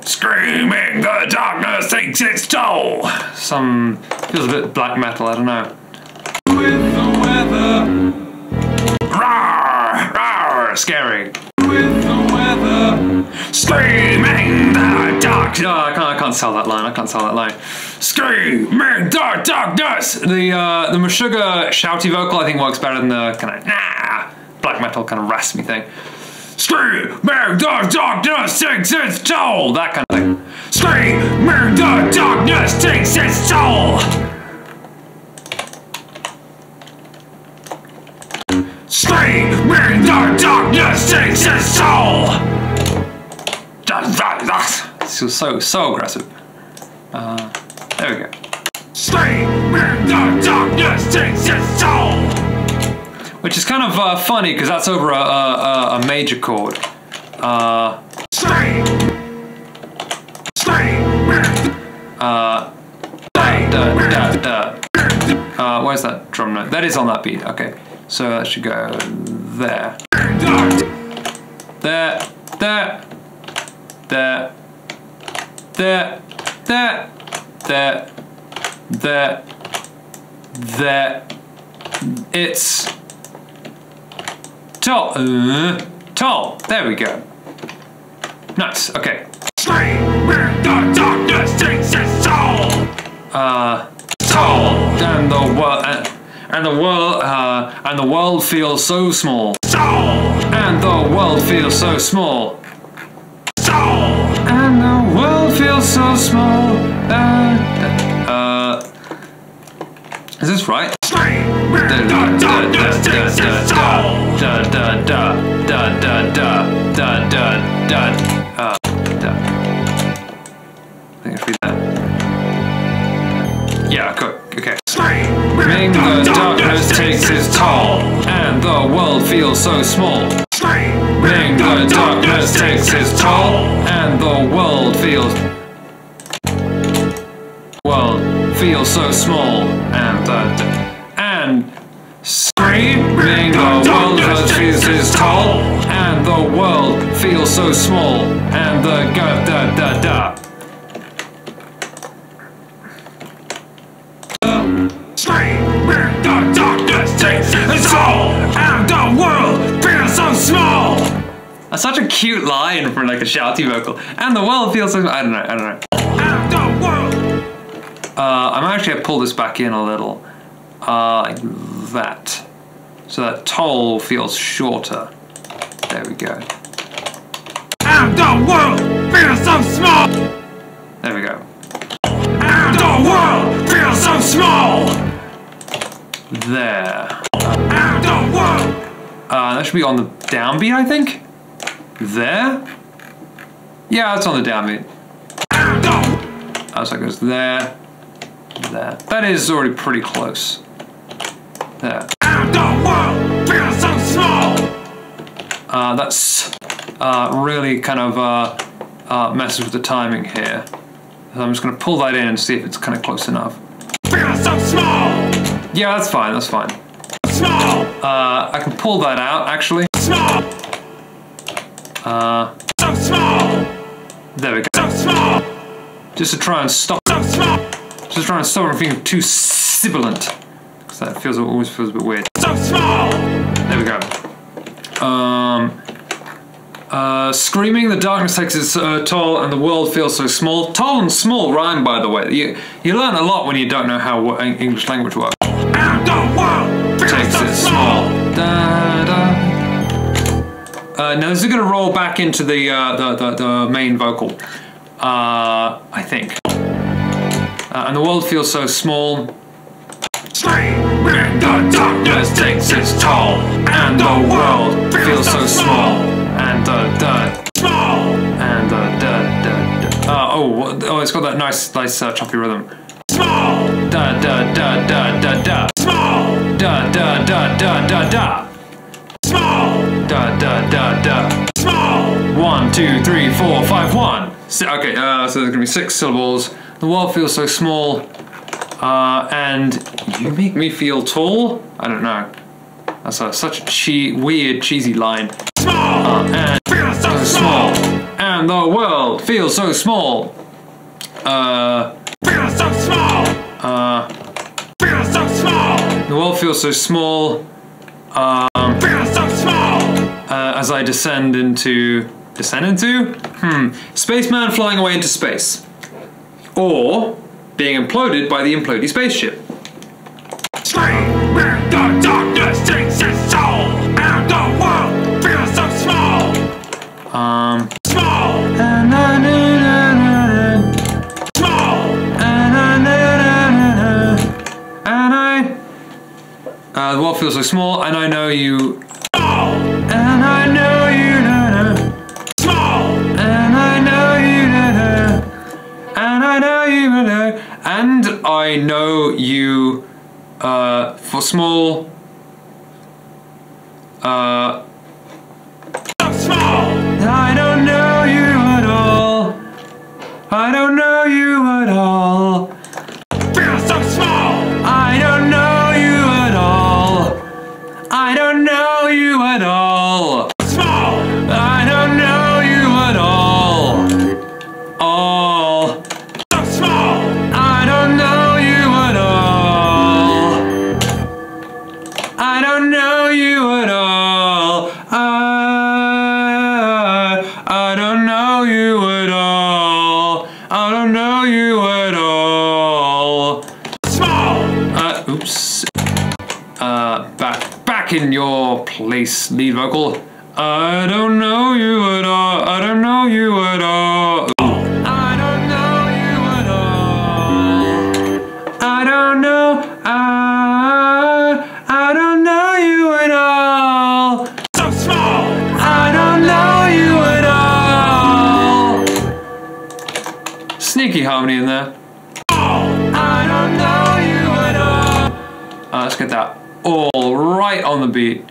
Screaming, the darkness takes its toll. Feels a bit black metal, I don't know. With the weather. Rawr, rawr, scary. With the weather. Screaming the dark. No, I can't sell that line. I can't sell that line. Screaming the darkness. The Meshuggah shouty vocal I think works better than the kind of black metal kind of raspy thing. Screaming the darkness takes its toll. That kind of thing. Screaming the darkness takes its toll. Screaming the darkness takes its toll. This was so aggressive. There we go. Screaming the darkness takes its toll. Which is kind of funny because that's over a major chord. Scream. Where's that drum note? That is on that beat. Okay, so that should go there. There. It's toll. Toll. There we go. Nice. Okay. Screaming the darkness takes its toll. Toll. And the world feels so small. Toll. And the world feels so small. Toll. And the world feels so small. Is this right? I think it's read that. Yeah, okay. Screaming the darkness takes its toll, and the world feels so small. Screaming the darkness takes its toll, and the world feels so small, and screaming the world feels its toll, and the world feels so small, and the da. Screaming the darkness takes its toll, and the world feels so small. That's such a cute line for like a shouty vocal. And the world feels so. I don't know. And the world. I'm actually gonna pull this back in a little, like that, so that toll feels shorter. There we go. And the world feels so small. There we go. And the world feels so small. There. And the world. That should be on the downbeat, I think. There. Yeah, that's on the downbeat. And the. So it goes there. There. That is already pretty close. There. And the world feels so small. That's really kind of messes with the timing here. So I'm just going to pull that in and see if it's kind of close enough. Feels so small. Yeah, that's fine. That's fine. Small. I can pull that out actually. Small. So small. There we go. So small. Just to try and stop. So small. Just trying to stop it from being too sibilant, because that always feels a bit weird. So small. There we go. Screaming the darkness takes its toll, and the world feels so small. Toll and small rhyme, by the way. You learn a lot when you don't know how English language works. And the world takes its small. Da, da. Now this is going to roll back into the main vocal. I think. And the world feels so small. Screaming the darkness takes its toll, and the world feels so small, and small, and oh, it's got that nice choppy rhythm. Small, da, small, da, small, da, small. 1, 2, 3, 4, 5, 1. Okay, so there's gonna be 6 syllables. The world feels so small, and you make me feel tall? I don't know. That's such a weird, cheesy line. Small. and Feels so so small. And the world feels so small. Feels so small. Feels so small. The world feels so small. Feels so small. As I descend into spaceman flying away into space, or being imploded by the imploding spaceship. Scream where the darkness takes its soul, and the world feels so small. Small. Small. The world feels so small, and I know you. Small. And I know you. Small. And I know you. And I know you. And I know you. For small. So small. I don't know you at all. I don't know you at all. Feels so small. I don't know you at all. I don't know you at all. Small. I don't know you at all. All. So small. I don't know you at all. I don't know you at all. I don't know you at all. I don't know you at all. Small. Oops. Back in your place, lead vocal. I don't know you at all. I don't know you at all. I don't know you at all. I don't know. I don't know you at all. So small. I don't know you at all. Sneaky harmony in there. I don't know you at all. Let's get that all right on the beat.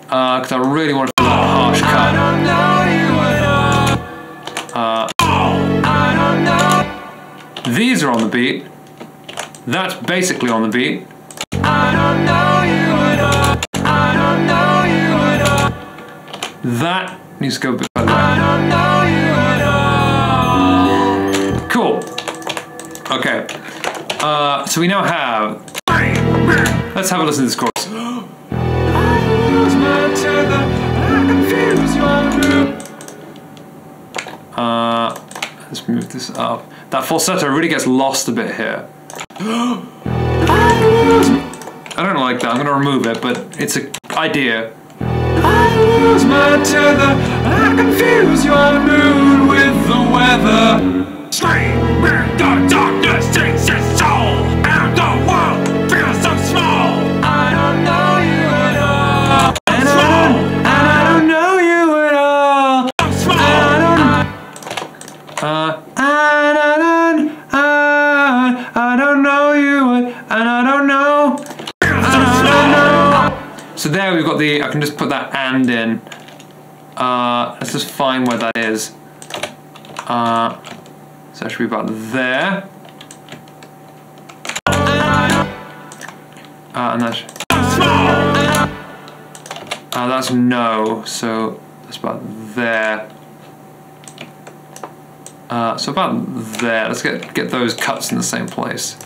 Because I really want to feel that harsh cut. I don't know you at all. I don't know. These are on the beat. That's basically on the beat. I don't know you at all. I don't know you at all. That needs to go a bit further. I don't know you at all. Cool. Okay. So we now have. Let's have a listen to this chorus. Let's move this up. That falsetto really gets lost a bit here. I don't like that. I'm gonna remove it, but it's an idea. I lose my tether. I confuse your mood with the weather. Scream where the darkness takes its soul, and the world feels so small. I don't know you at all. And I don't know you at all. So small. I don't know you, and I don't know. Feels so small. So there we've got the. I can just put that and in. Let's just find where that is. So that should be about there. And that's. That's no. So that's about there. So about there. Let's get those cuts in the same place.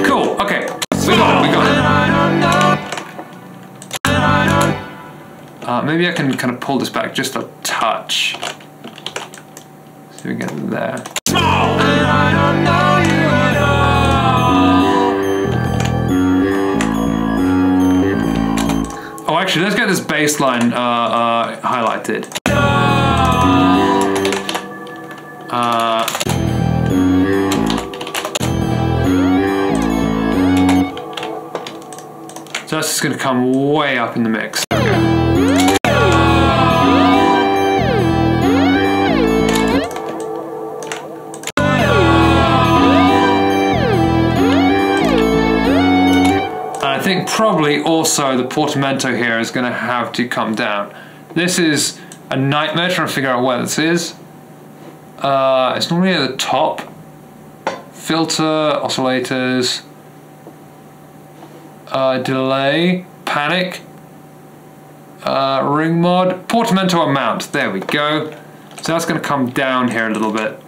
Cool. Okay. We got it. Maybe I can kind of pull this back just a touch. So we get there. Oh, actually, let's get this bass line highlighted. So that's just going to come way up in the mix. I think probably also the portamento here is going to have to come down. This is a nightmare trying to figure out where this is. It's normally at the top. Filter, oscillators, delay, panic. Ring mod, portamento amount. There we go. So that's going to come down here a little bit.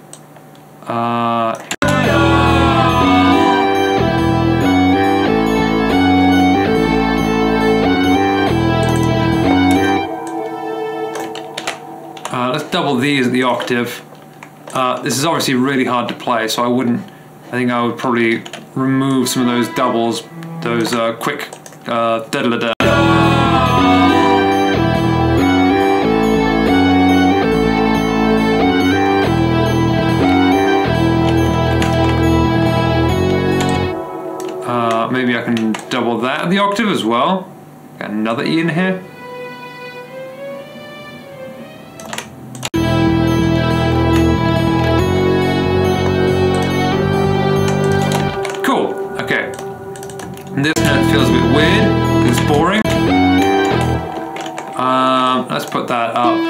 Let's double these at the octave. This is obviously really hard to play, so I think I would probably remove some of those doubles, those quick da-da-da-da. Maybe I can double that at the octave as well. Got another E in here. Cool, okay. And this note feels a bit weird, it's boring. Let's put that up.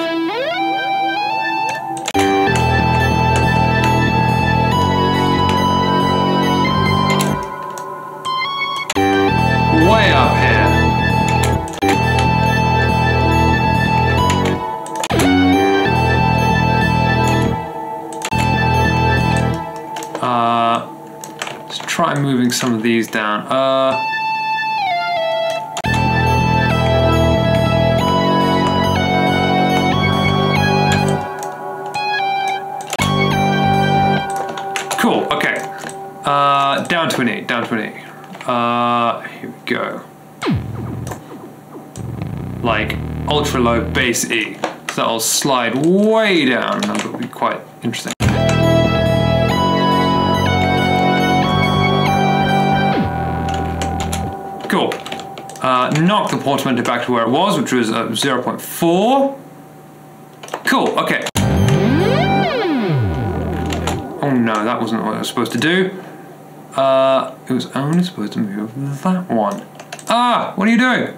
Way up here. Let's try moving some of these down. Cool, okay. Down to an E, down to an E. Here we go. Like ultra low bass E. So that'll slide way down. That'll be quite interesting. Cool. Knock the portamento back to where it was, which was 0.4. Cool, okay. Oh no, that wasn't what I was supposed to do. It was only supposed to move that one. Ah, what are you doing?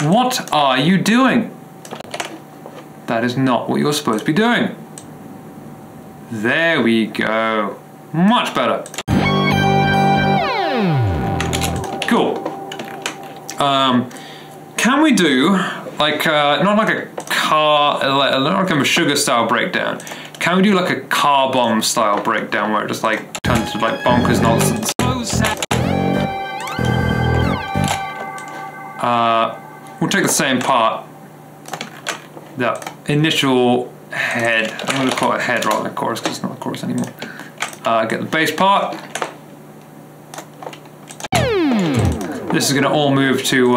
What are you doing? That is not what you're supposed to be doing. There we go. Much better. Cool. Can we do like not like a car, not like a sugar style breakdown? Can we do like a car bomb style breakdown where it just like turns to like bonkers nonsense? We'll take the same part. The initial head. I'm going to call it head rather than chorus because it's not a chorus anymore. Get the bass part. This is going to all move to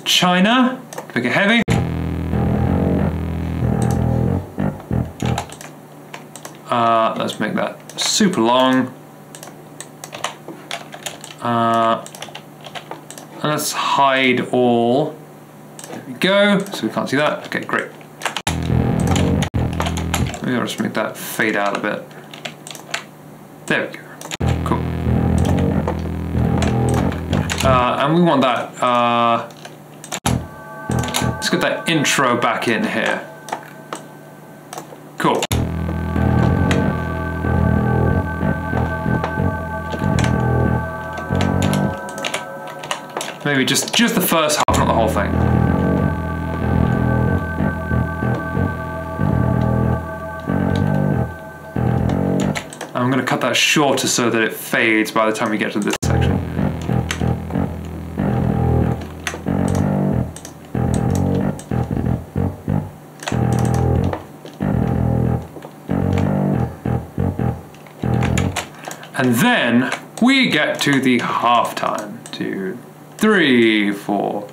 China. Make it heavy. Let's make that super long. And let's hide all. There we go. So we can't see that. Okay, great. Maybe I'll just make that fade out a bit. There we go. Cool. And we want that. Let's get that intro back in here. Cool. Maybe just the first half, not the whole thing. I'm going to cut that shorter so that it fades by the time we get to this section. And then we get to the halftime. 2, 3, 4.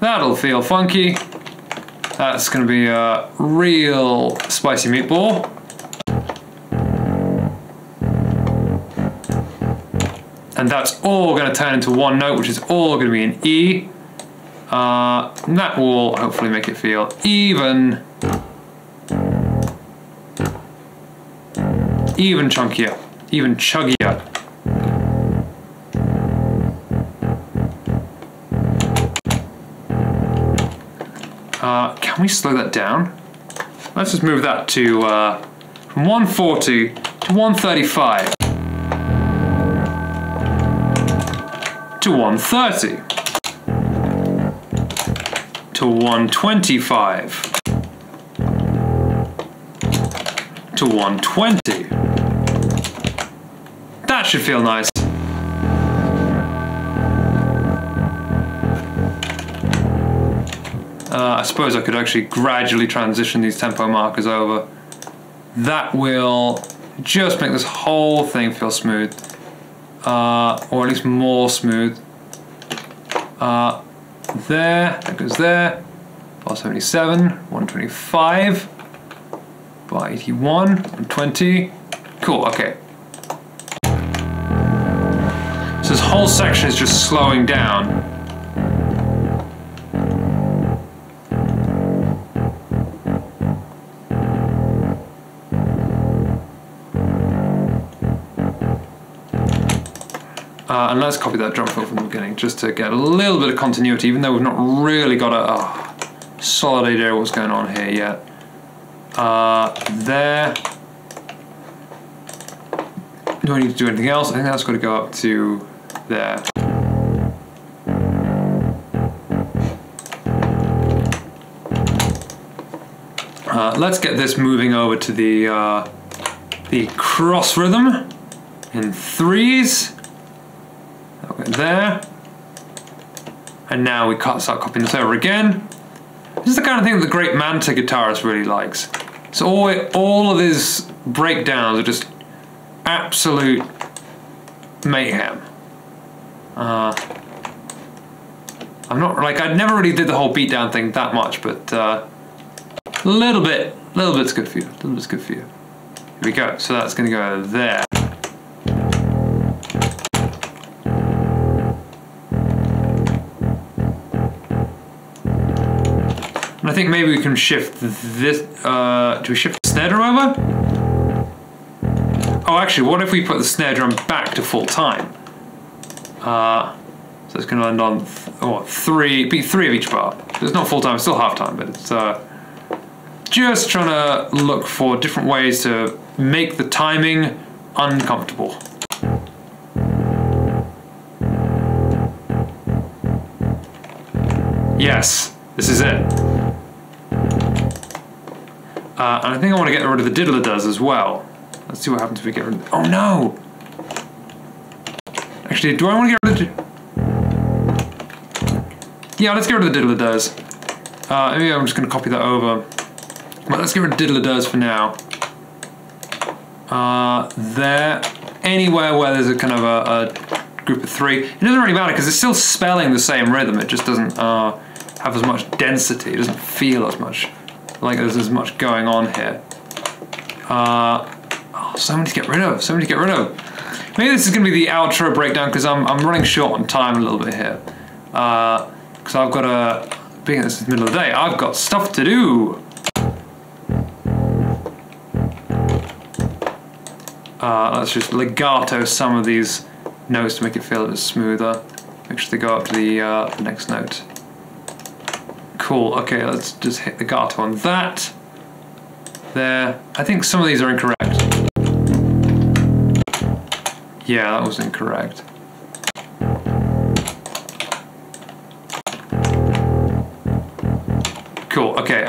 That'll feel funky. That's going to be a real spicy meatball. And that's all going to turn into one note, which is all going to be an E. And that will hopefully make it feel even chunkier, even chuggier. Can we slow that down? Let's just move that to from 140 to 135 to 130. to 125 to 120. That should feel nice. I suppose I could actually gradually transition these tempo markers over. That will just make this whole thing feel smooth. Or at least more smooth. There, that goes there. Bar 77, 125. Bar 81, 120. Cool, okay. So this whole section is just slowing down. And let's copy that drum fill from the beginning just to get a little bit of continuity, even though we've not really got a solid idea of what's going on here yet. There. Do I need to do anything else? I think that's got to go up to there. Let's get this moving over to the cross rhythm in threes. There, and now we start copying this over again. This is the kind of thing that the great Manta guitarist really likes. So all of his breakdowns are just absolute mayhem. I'm not like I never really did the whole beatdown thing that much, but a little bit's good for you. A little bit's good for you. Here we go. So that's going to go there. I think maybe we can shift this, do we shift the snare drum over? Oh, actually, what if we put the snare drum back to full time? So it's going to land on, three of each bar. So it's not full time, it's still half time, but it's just trying to look for different ways to make the timing uncomfortable. Yes, this is it. And I think I want to get rid of the diddle-a-does as well. Let's see what happens if we get rid of the... Oh no! Actually, do I want to get rid of the... Yeah, let's get rid of the diddle-a-does. Maybe I'm just going to copy that over. But let's get rid of diddle-a-does for now. There. Anywhere where there's a kind of a group of three. It doesn't really matter because it's still spelling the same rhythm. It just doesn't have as much density. It doesn't feel as much like there's as much going on here. So many to get rid of. So many to get rid of. Maybe this is going to be the outro breakdown because I'm running short on time a little bit here. Because I've got to, being this is the middle of the day, I've got stuff to do. Let's just legato some of these notes to make it feel a bit smoother. Make sure they go up to the next note. Cool, okay, let's just hit legato on that. There. I think some of these are incorrect. Yeah, that was incorrect. Cool, okay,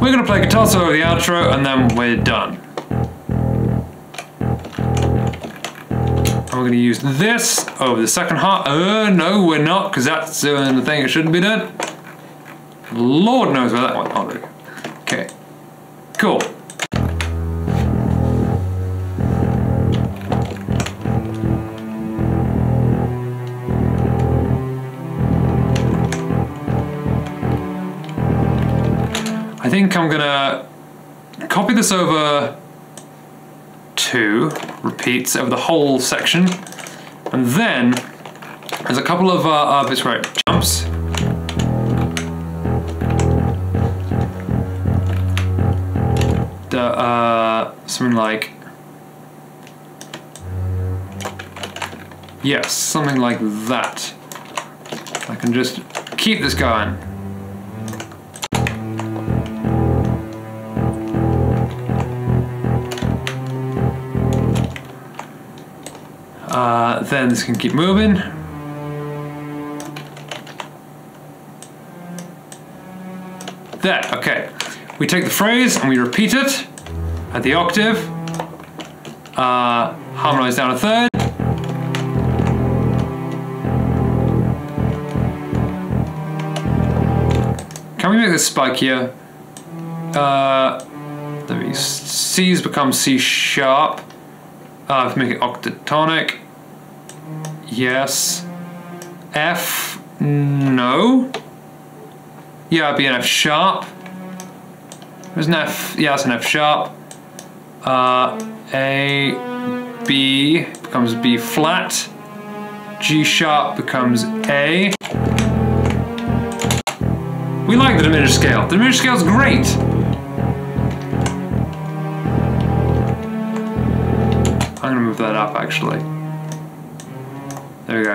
we're gonna play guitar solo over the outro and then we're done. And we're gonna use this over the second half. No, we're not, because that's doing the thing it shouldn't be done. Lord knows where that went. Oh, there we go. Okay, cool. I think I'm gonna copy this over 2 repeats over the whole section, and then there's a couple of bits where it jumps. Something like, yes, something like that. I can just keep this going. Then this can keep moving. There, okay. We take the phrase and we repeat it at the octave. Harmonize down a third. Can we make this spikier? C's become C sharp. If we make it octatonic. Yes. F, no. Yeah, it'd be an F sharp. There's an F, yeah, it's an F sharp. A, B becomes B flat. G sharp becomes A. We like the diminished scale. The diminished scale is great. I'm gonna move that up actually. There we go.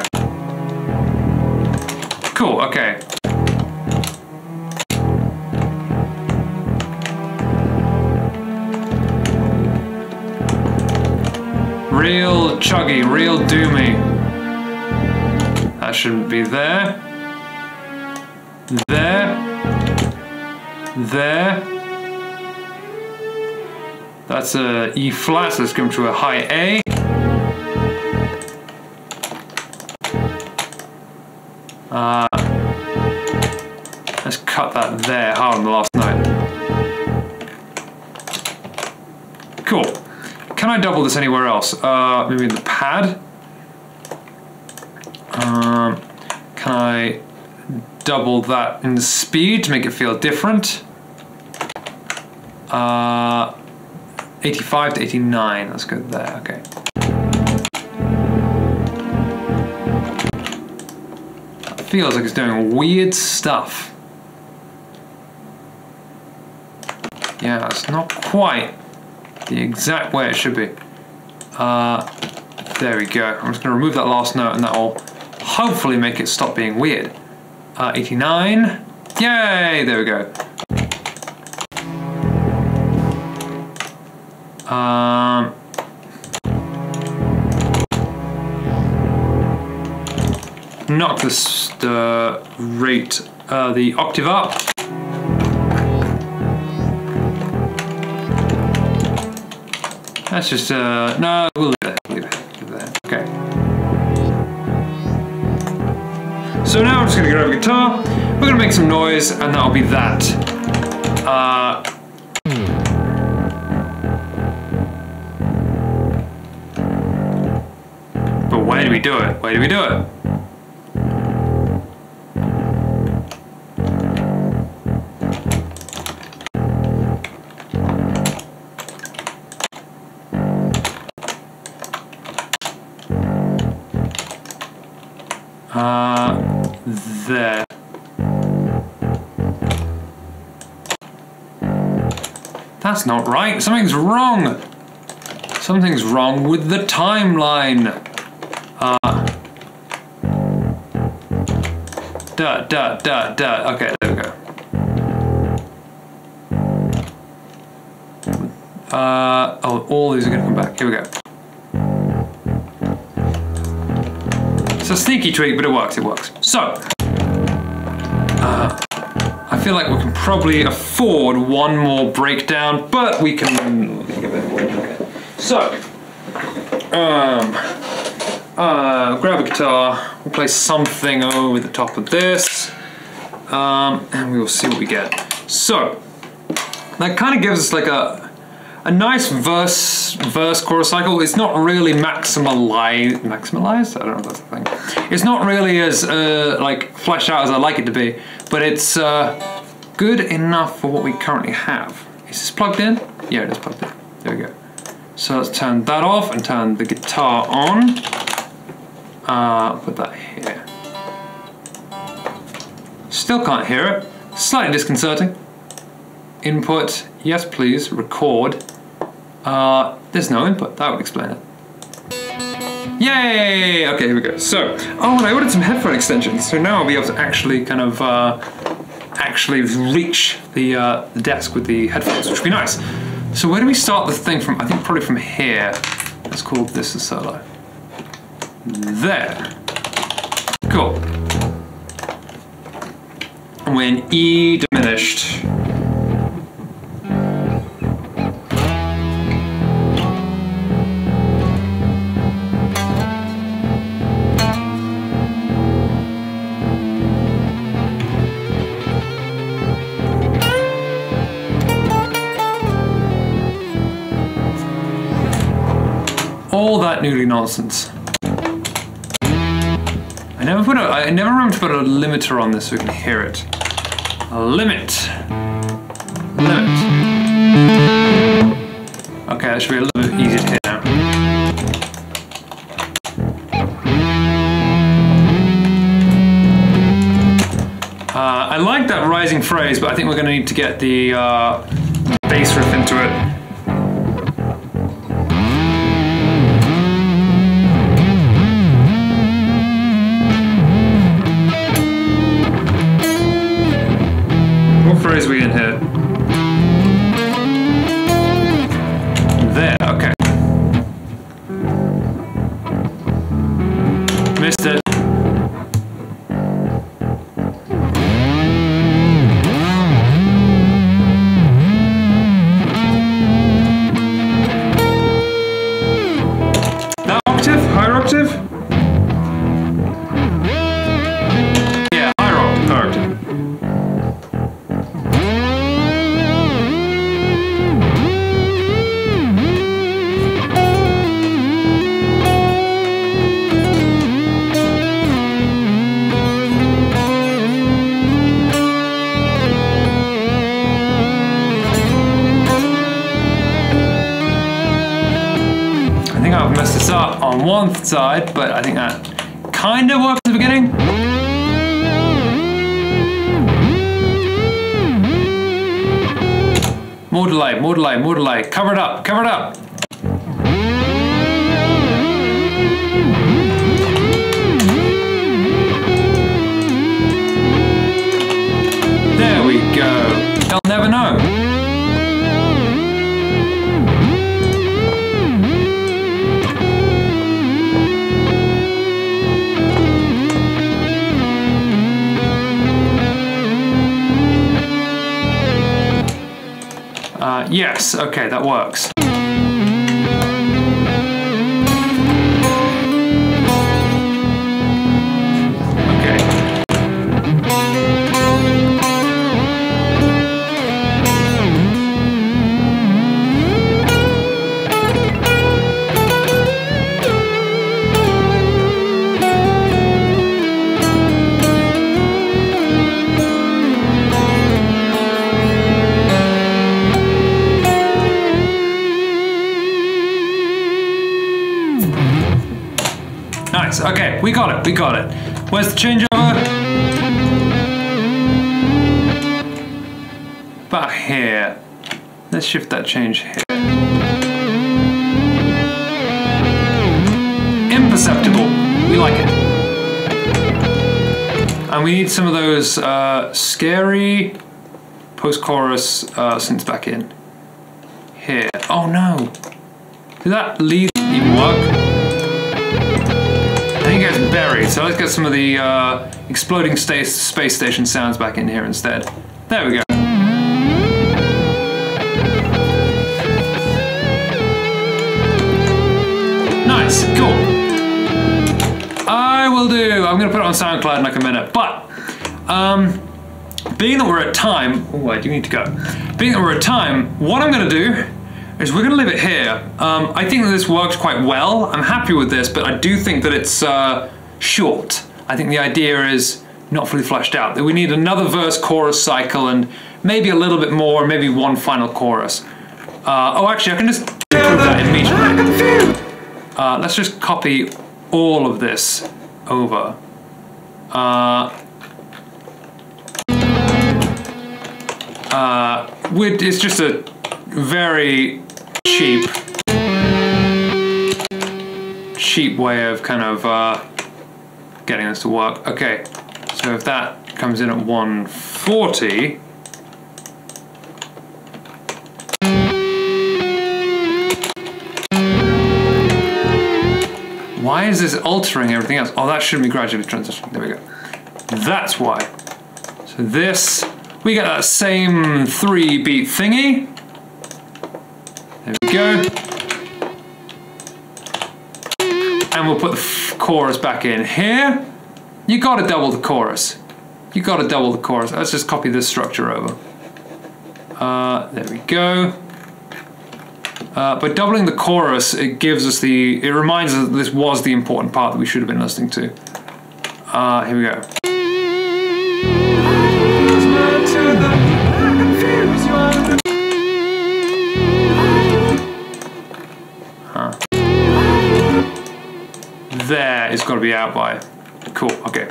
Cool, okay. Real chuggy, real doomy. That shouldn't be there. There. There. That's a E flat, so let's go to a high A. Let's cut that there hard on the last note. Cool. Can I double this anywhere else? Maybe in the pad? Can I double that in the speed to make it feel different? 85 to 89, let's go there, okay. It feels like it's doing weird stuff. Yeah, it's not quite the exact way it should be. There we go. I'm just going to remove that last note and that will hopefully make it stop being weird. 89. Yay! There we go. Knock this rate, the octave up. That's just, no, we'll leave it, leave it there, okay. So now I'm just gonna grab a guitar, we're gonna make some noise, and that'll be that. But where do we do it? Where do we do it? There. That's not right. Something's wrong. Something's wrong with the timeline. Okay, there we go. Oh, all these are gonna come back. Here we go. It's a sneaky tweak, but it works, it works. So, I feel like we can probably afford one more breakdown, but we can give it a okay. So, grab a guitar, we'll play something over the top of this, and we will see what we get. So, that kind of gives us like a nice verse chorus cycle. It's not really maximalized. I don't know if that's a thing. It's not really as like fleshed out as I'd like it to be, but it's good enough for what we currently have. Is this plugged in? Yeah, it is plugged in. There we go. So let's turn that off and turn the guitar on. Put that here. Still can't hear it. Slightly disconcerting. Input, yes please, record. There's no input, that would explain it. Yay! Okay, here we go. So, oh, and I ordered some headphone extensions, so now I'll be able to actually kind of actually reach the desk with the headphones, which would be nice. So where do we start the thing from? I think probably from here. Let's call this a solo. there. Cool. When E diminished. All that noodly nonsense. I never remember to put a limiter on this so we can hear it. A limit. Limit. Okay, that should be a little bit easier to hear now. I like that rising phrase, but I think we're going to need to get the bass riff into it. Phrase we in here. There, okay. Missed it. That octave? Higher octave? Yeah, higher octave. I've messed this up on one side, but I think that kind of works at the beginning. More delay, more delay, more delay. Cover it up, cover it up. There we go. They'll never know. Yes, okay, that works. Nice, okay, we got it, we got it. Where's the changeover? About here. Let's shift that change here. Imperceptible, we like it. And we need some of those scary post-chorus synths back in. Here, oh no. Did that lead even work? I think it's buried, so let's get some of the exploding space station sounds back in here instead. There we go. Nice, cool. I'm going to put it on SoundCloud in like a minute, but being that we're at time, oh, I do need to go. Being that we're at time, what I'm going to do is we're going to leave it here. I think that this works quite well. I'm happy with this, but I do think that it's short. I think the idea is not fully fleshed out. That we need another verse-chorus cycle and maybe a little bit more, maybe one final chorus. Oh, actually, I can just improve that immediately. Let's just copy all of this over. It's just a very cheap way of kind of getting this to work. Okay, so if that comes in at 140, why Why is this altering everything else? Oh, that shouldn't be gradually transitioning. There we go. That's why. So this, we get that same 3-beat thingy. There we go. And we'll put the chorus back in here. You gotta double the chorus. You gotta double the chorus. Let's just copy this structure over. There we go. By doubling the chorus, it gives us it reminds us that this was the important part that we should have been listening to. Here we go. There, it's got to be out by. Cool, okay.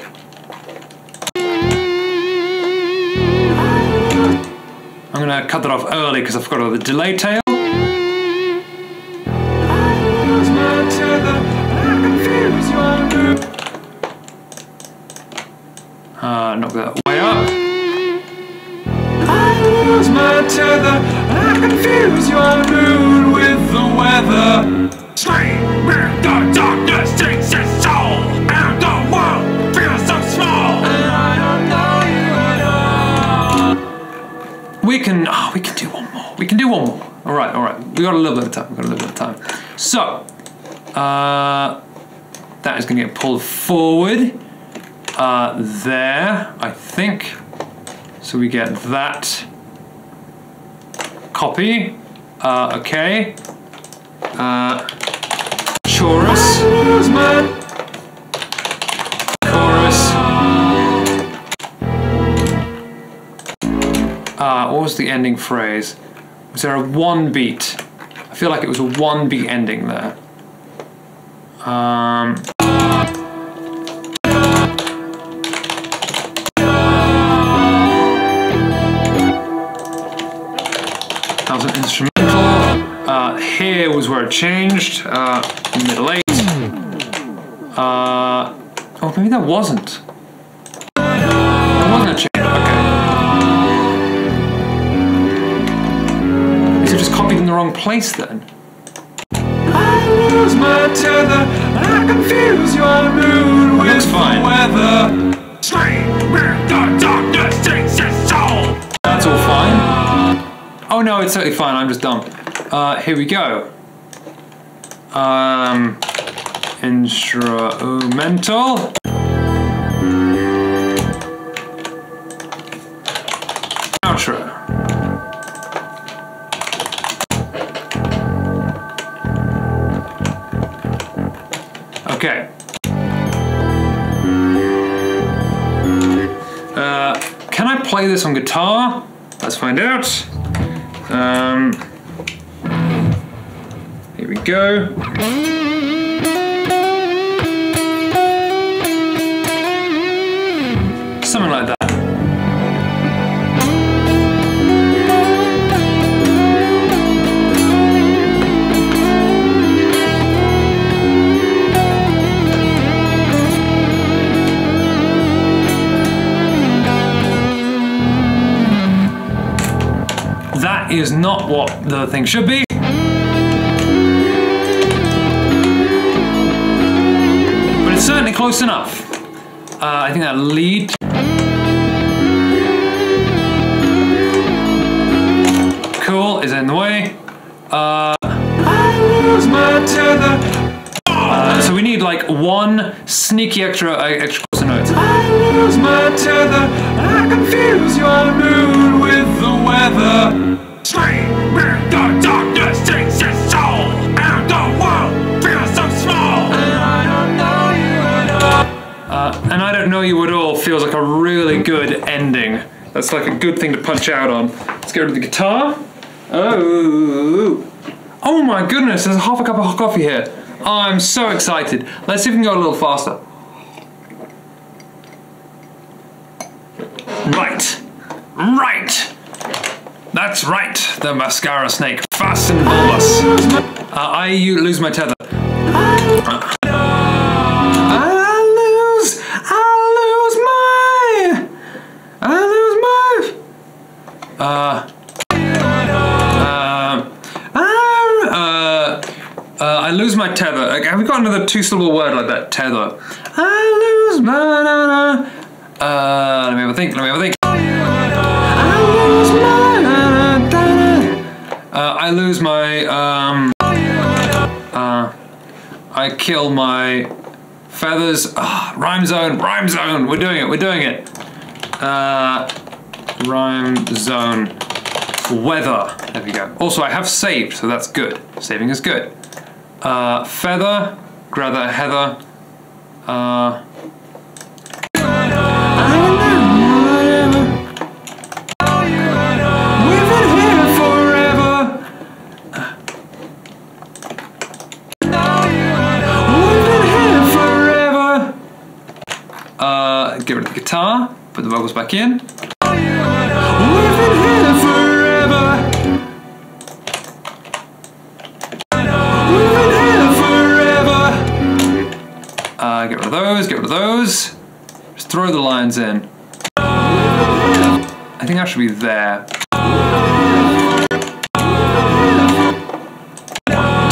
I'm gonna cut that off early because I forgot about the delay tail. Knock that way up. I lose my tether, I confuse your mood with the weather. Sleep where the darkness takes its soul, and the world feels so small. And I don't know you at all. We can do one more. We can do one more. All right. We got a little bit of time. So, that is going to get pulled forward. There, I think. So we get that copy. Okay. Chorus. Chorus. What was the ending phrase? Was there a 1 beat? I feel like it was a 1 beat ending there. That was an instrumental. Here was where it changed. Middle 8. Oh, maybe that wasn't. That wasn't a change. Okay. Is it just copied in the wrong place then? I lose my tether, I confuse your mood with the weather. Sleep where the darkness takes its soul. That's all fine. Oh no, it's totally fine, I'm just dumb. Here we go. Instrumental. Outro. Okay. Can I play this on guitar? Let's find out. Here we go. Something like that. That is not what the thing should be. But it's certainly close enough. I think that lead. Cool, is in the way. I lose my tether. So we need like 1 sneaky extra course of notes. I lose my tether, I confuse your mood with the weather. Sleep where the darkness takes its soul, and the world feels so small. And I don't know you at all. And I don't know you at all feels like a really good ending. That's like a good thing to punch out on. Let's get rid of the guitar. Oh my goodness, there's half a cup of coffee here. Oh, I'm so excited. Let's see if we can go a little faster. Right. That's right, the mascara snake. Fast and bulbous. I lose my tether. I lose my tether. Like, have we got another two-syllable word like that? Tether. I lose my... let me have a think. I lose my... I kill my feathers. Rhyme zone. We're doing it. Rhyme zone. Weather. There we go. Also, I have saved, so that's good. Saving is good. Feather. Grather, heather. We've been here forever. Get rid of the guitar, put the vocals back in. We've been here forever. We've been here forever. Get rid of those. Just throw the lines in. I think I should be there. 2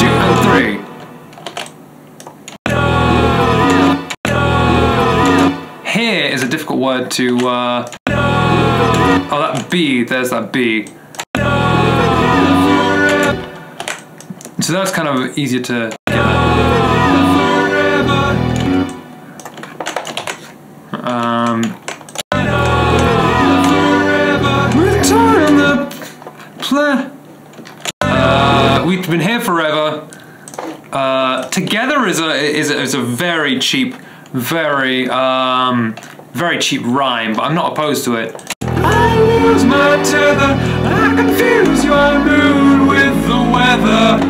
and 3. Here is a difficult word to, oh, that B, there's that B. So that's kind of easier to get at. Return the we've been here forever. Together is a very cheap, very cheap rhyme, but I'm not opposed to it. I lose my tether, I confuse your mood with the weather.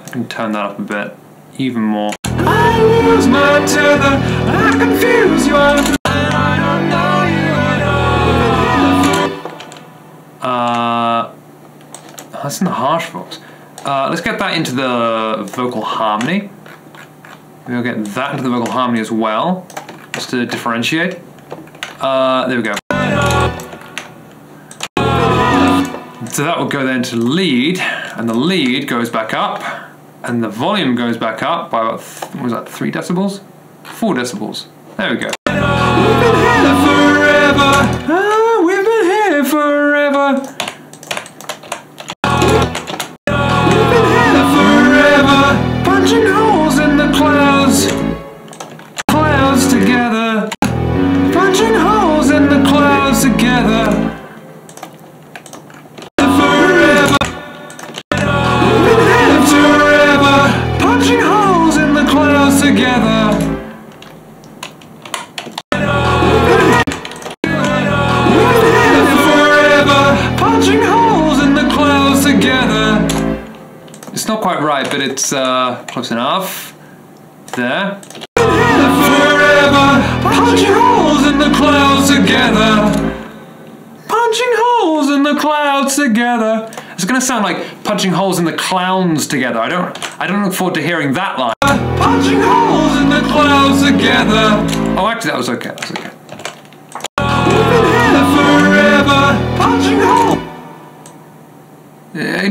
I can turn that up a bit, even more. I lose my tether, I confuse your mood, and I don't know you at all. That's not harsh, folks. Let's get that into the vocal harmony. We'll get that into the vocal harmony as well, just to differentiate. There we go. So that will go then to lead, and the lead goes back up, and the volume goes back up by about, what was that, 3 decibels? 4 decibels. There we go. We've been here forever. We've been here forever. We've been here forever. Punching holes in the clouds. Clouds together. Punching holes in the clouds together. Forever. We've been here forever. Punching holes in the clouds together. We've been here forever. Punching holes in the clouds together. It's not quite right, but it's close enough. There. Forever, punching holes in the clouds together. Punching holes in the clouds together. It's gonna sound like punching holes in the clowns together. I don't look forward to hearing that line. Punching holes in the clouds together. Oh, actually, that was okay. That was okay. We've been here forever. Punching holes.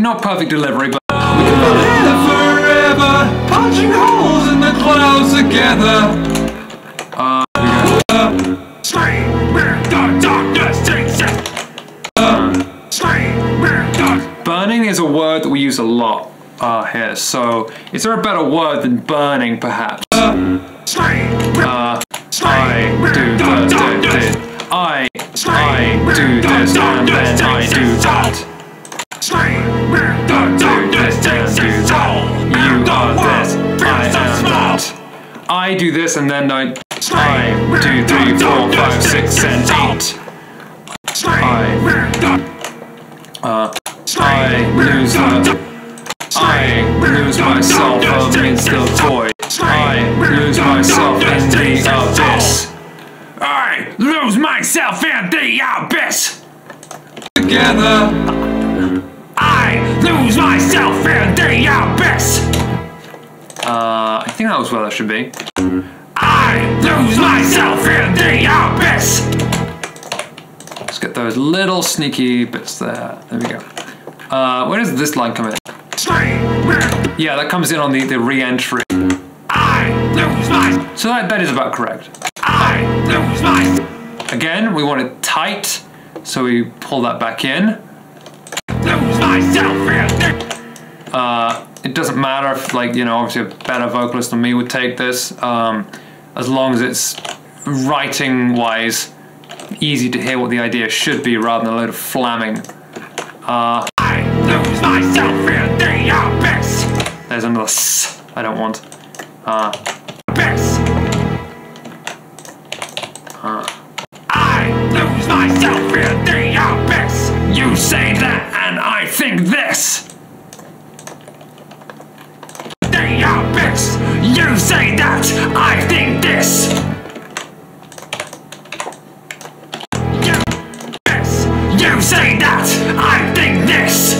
Not perfect delivery, but we've been here forever. Punching holes in the clouds together. Burning is a word that we use a lot here, so is there a better word than burning, perhaps? I do this and then I do that. You are this, I am that. I do this and then I 2, 3, 4, 5, 6, and 8. I lose myself amidst the void. I lose myself in the abyss. I lose myself in the abyss. Together. I lose myself in the abyss. I think that was where that should be. I lose myself in the abyss. Let's get those little sneaky bits there. There we go. Where does this line come in? Yeah, that comes in on the re-entry. I lose my. So that is about correct. I lose my. Again, we want it tight, so we pull that back in. Lose myself. It doesn't matter if, like, you know, obviously a better vocalist than me would take this, as long as it's writing-wise easy to hear what the idea should be rather than a load of flamming. I lose myself in the abyss. There's another s I don't want. Abyss. I lose myself in the abyss. You say that and I think this. The abyss. You say that, I think this. You say that, I think this.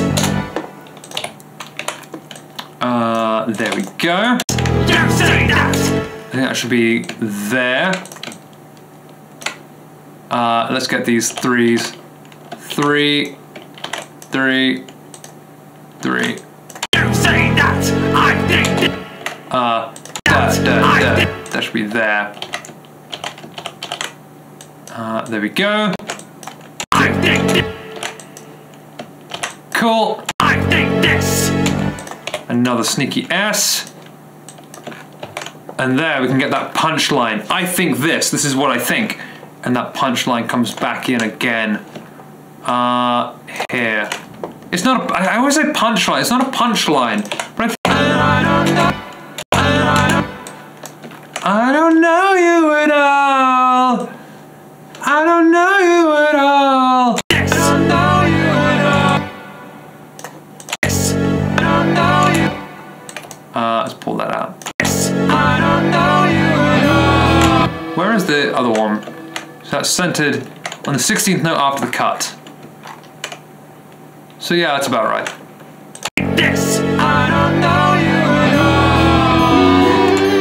There we go. You say that. I think that should be there. Let's get these threes. 3, 3, 3. You say that, I think this. That should be there. There we go. I think this. Cool. I think this. Another sneaky S. And there we can get that punchline. I think this. This is what I think. And that punchline comes back in again. Here. It's not a, I always say punchline. It's not a punchline. But I don't know you at all. I don't know you at all. Yes. I don't know you at all. Yes. I don't know you. Let's pull that out. Yes. I don't know you at all. Where is the other one? So that's centered on the 16th note after the cut. So yeah, that's about right. This. I don't know you at all.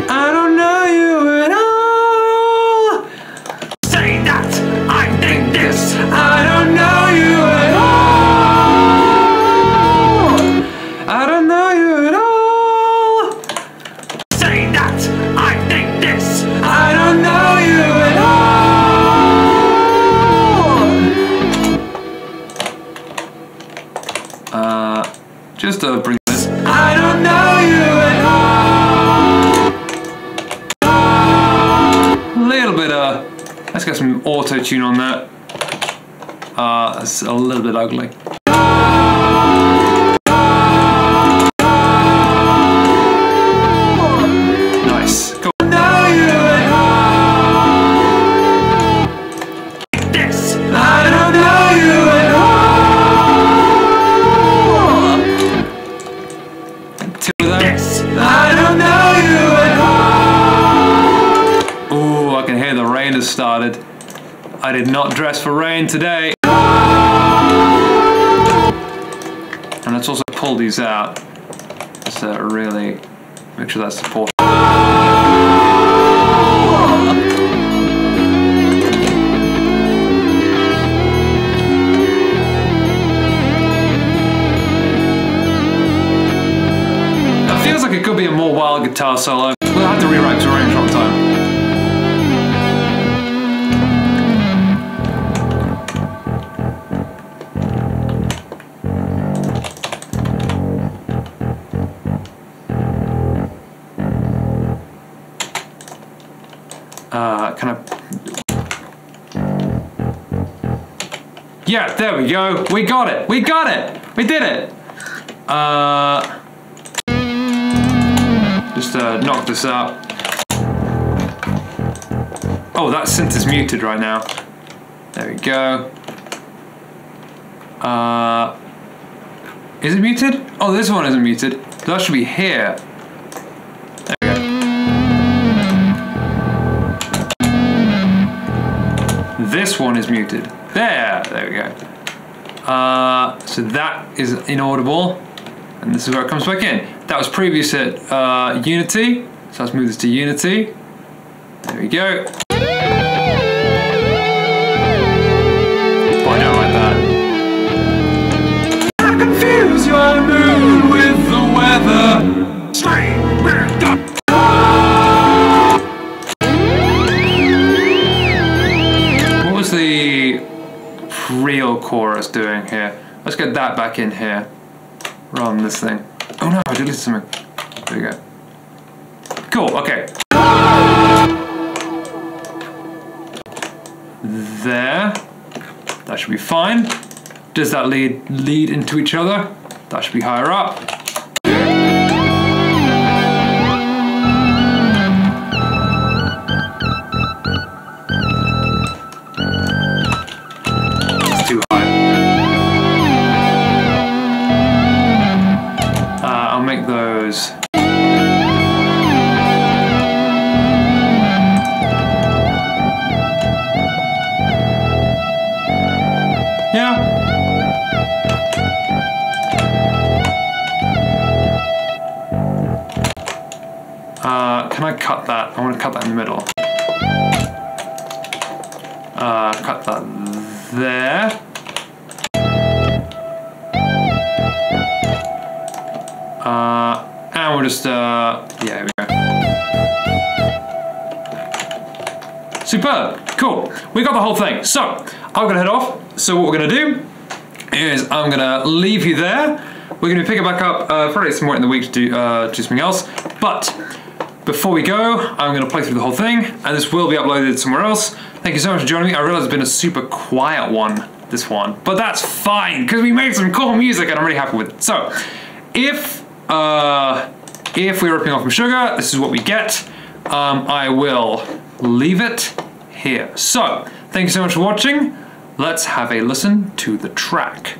I don't know you at all. Say that. I think this. I don't know you at all. I don't know you at all. Say that. I think this. I don't know you at all. Just to bring this. I don't know you at all. Little bit let's get some auto tune on that. That's a little bit ugly. Nice. Cool. This. I don't know you at all. Two of them. This. I don't know you at all. Ooh, I can hear the rain has started. I did not dress for rain today. And let's also pull these out. So really make sure that's supported. It feels like it could be a more wild guitar solo. We'll have to rewrite to arrangement time. Can I? Yeah, there we go. We got it. We got it. We did it. Just knock this up. Oh, that synth is muted right now. There we go. Is it muted? Oh, this one isn't muted. That should be here. There we go. This one is muted. There we go. So that is inaudible. And this is where it comes back in. That was previous at Unity. So let's move this to Unity. There we go. Oh, I don't like that. I confuse your mood with that back in here rather than this thing. Oh no, I deleted something. There we go. Cool, okay. There. That should be fine. Does that lead into each other? That should be higher up. It's too high. I'll make those. Yeah. Can I cut that? I want to cut that in the middle. Cut that there. And we'll just, yeah, here we go. Superb, cool. We got the whole thing. So, I'm gonna head off. So what we're gonna do is I'm gonna leave you there. We're gonna pick it back up probably some more in the week to do something else. But before we go, I'm gonna play through the whole thing, and this will be uploaded somewhere else. Thank you so much for joining me. I realize it's been a super quiet one, this one, but that's fine because we made some cool music and I'm really happy with it. So, if we're ripping off from Sugar, this is what we get. I will leave it here. So, thank you so much for watching. Let's have a listen to the track.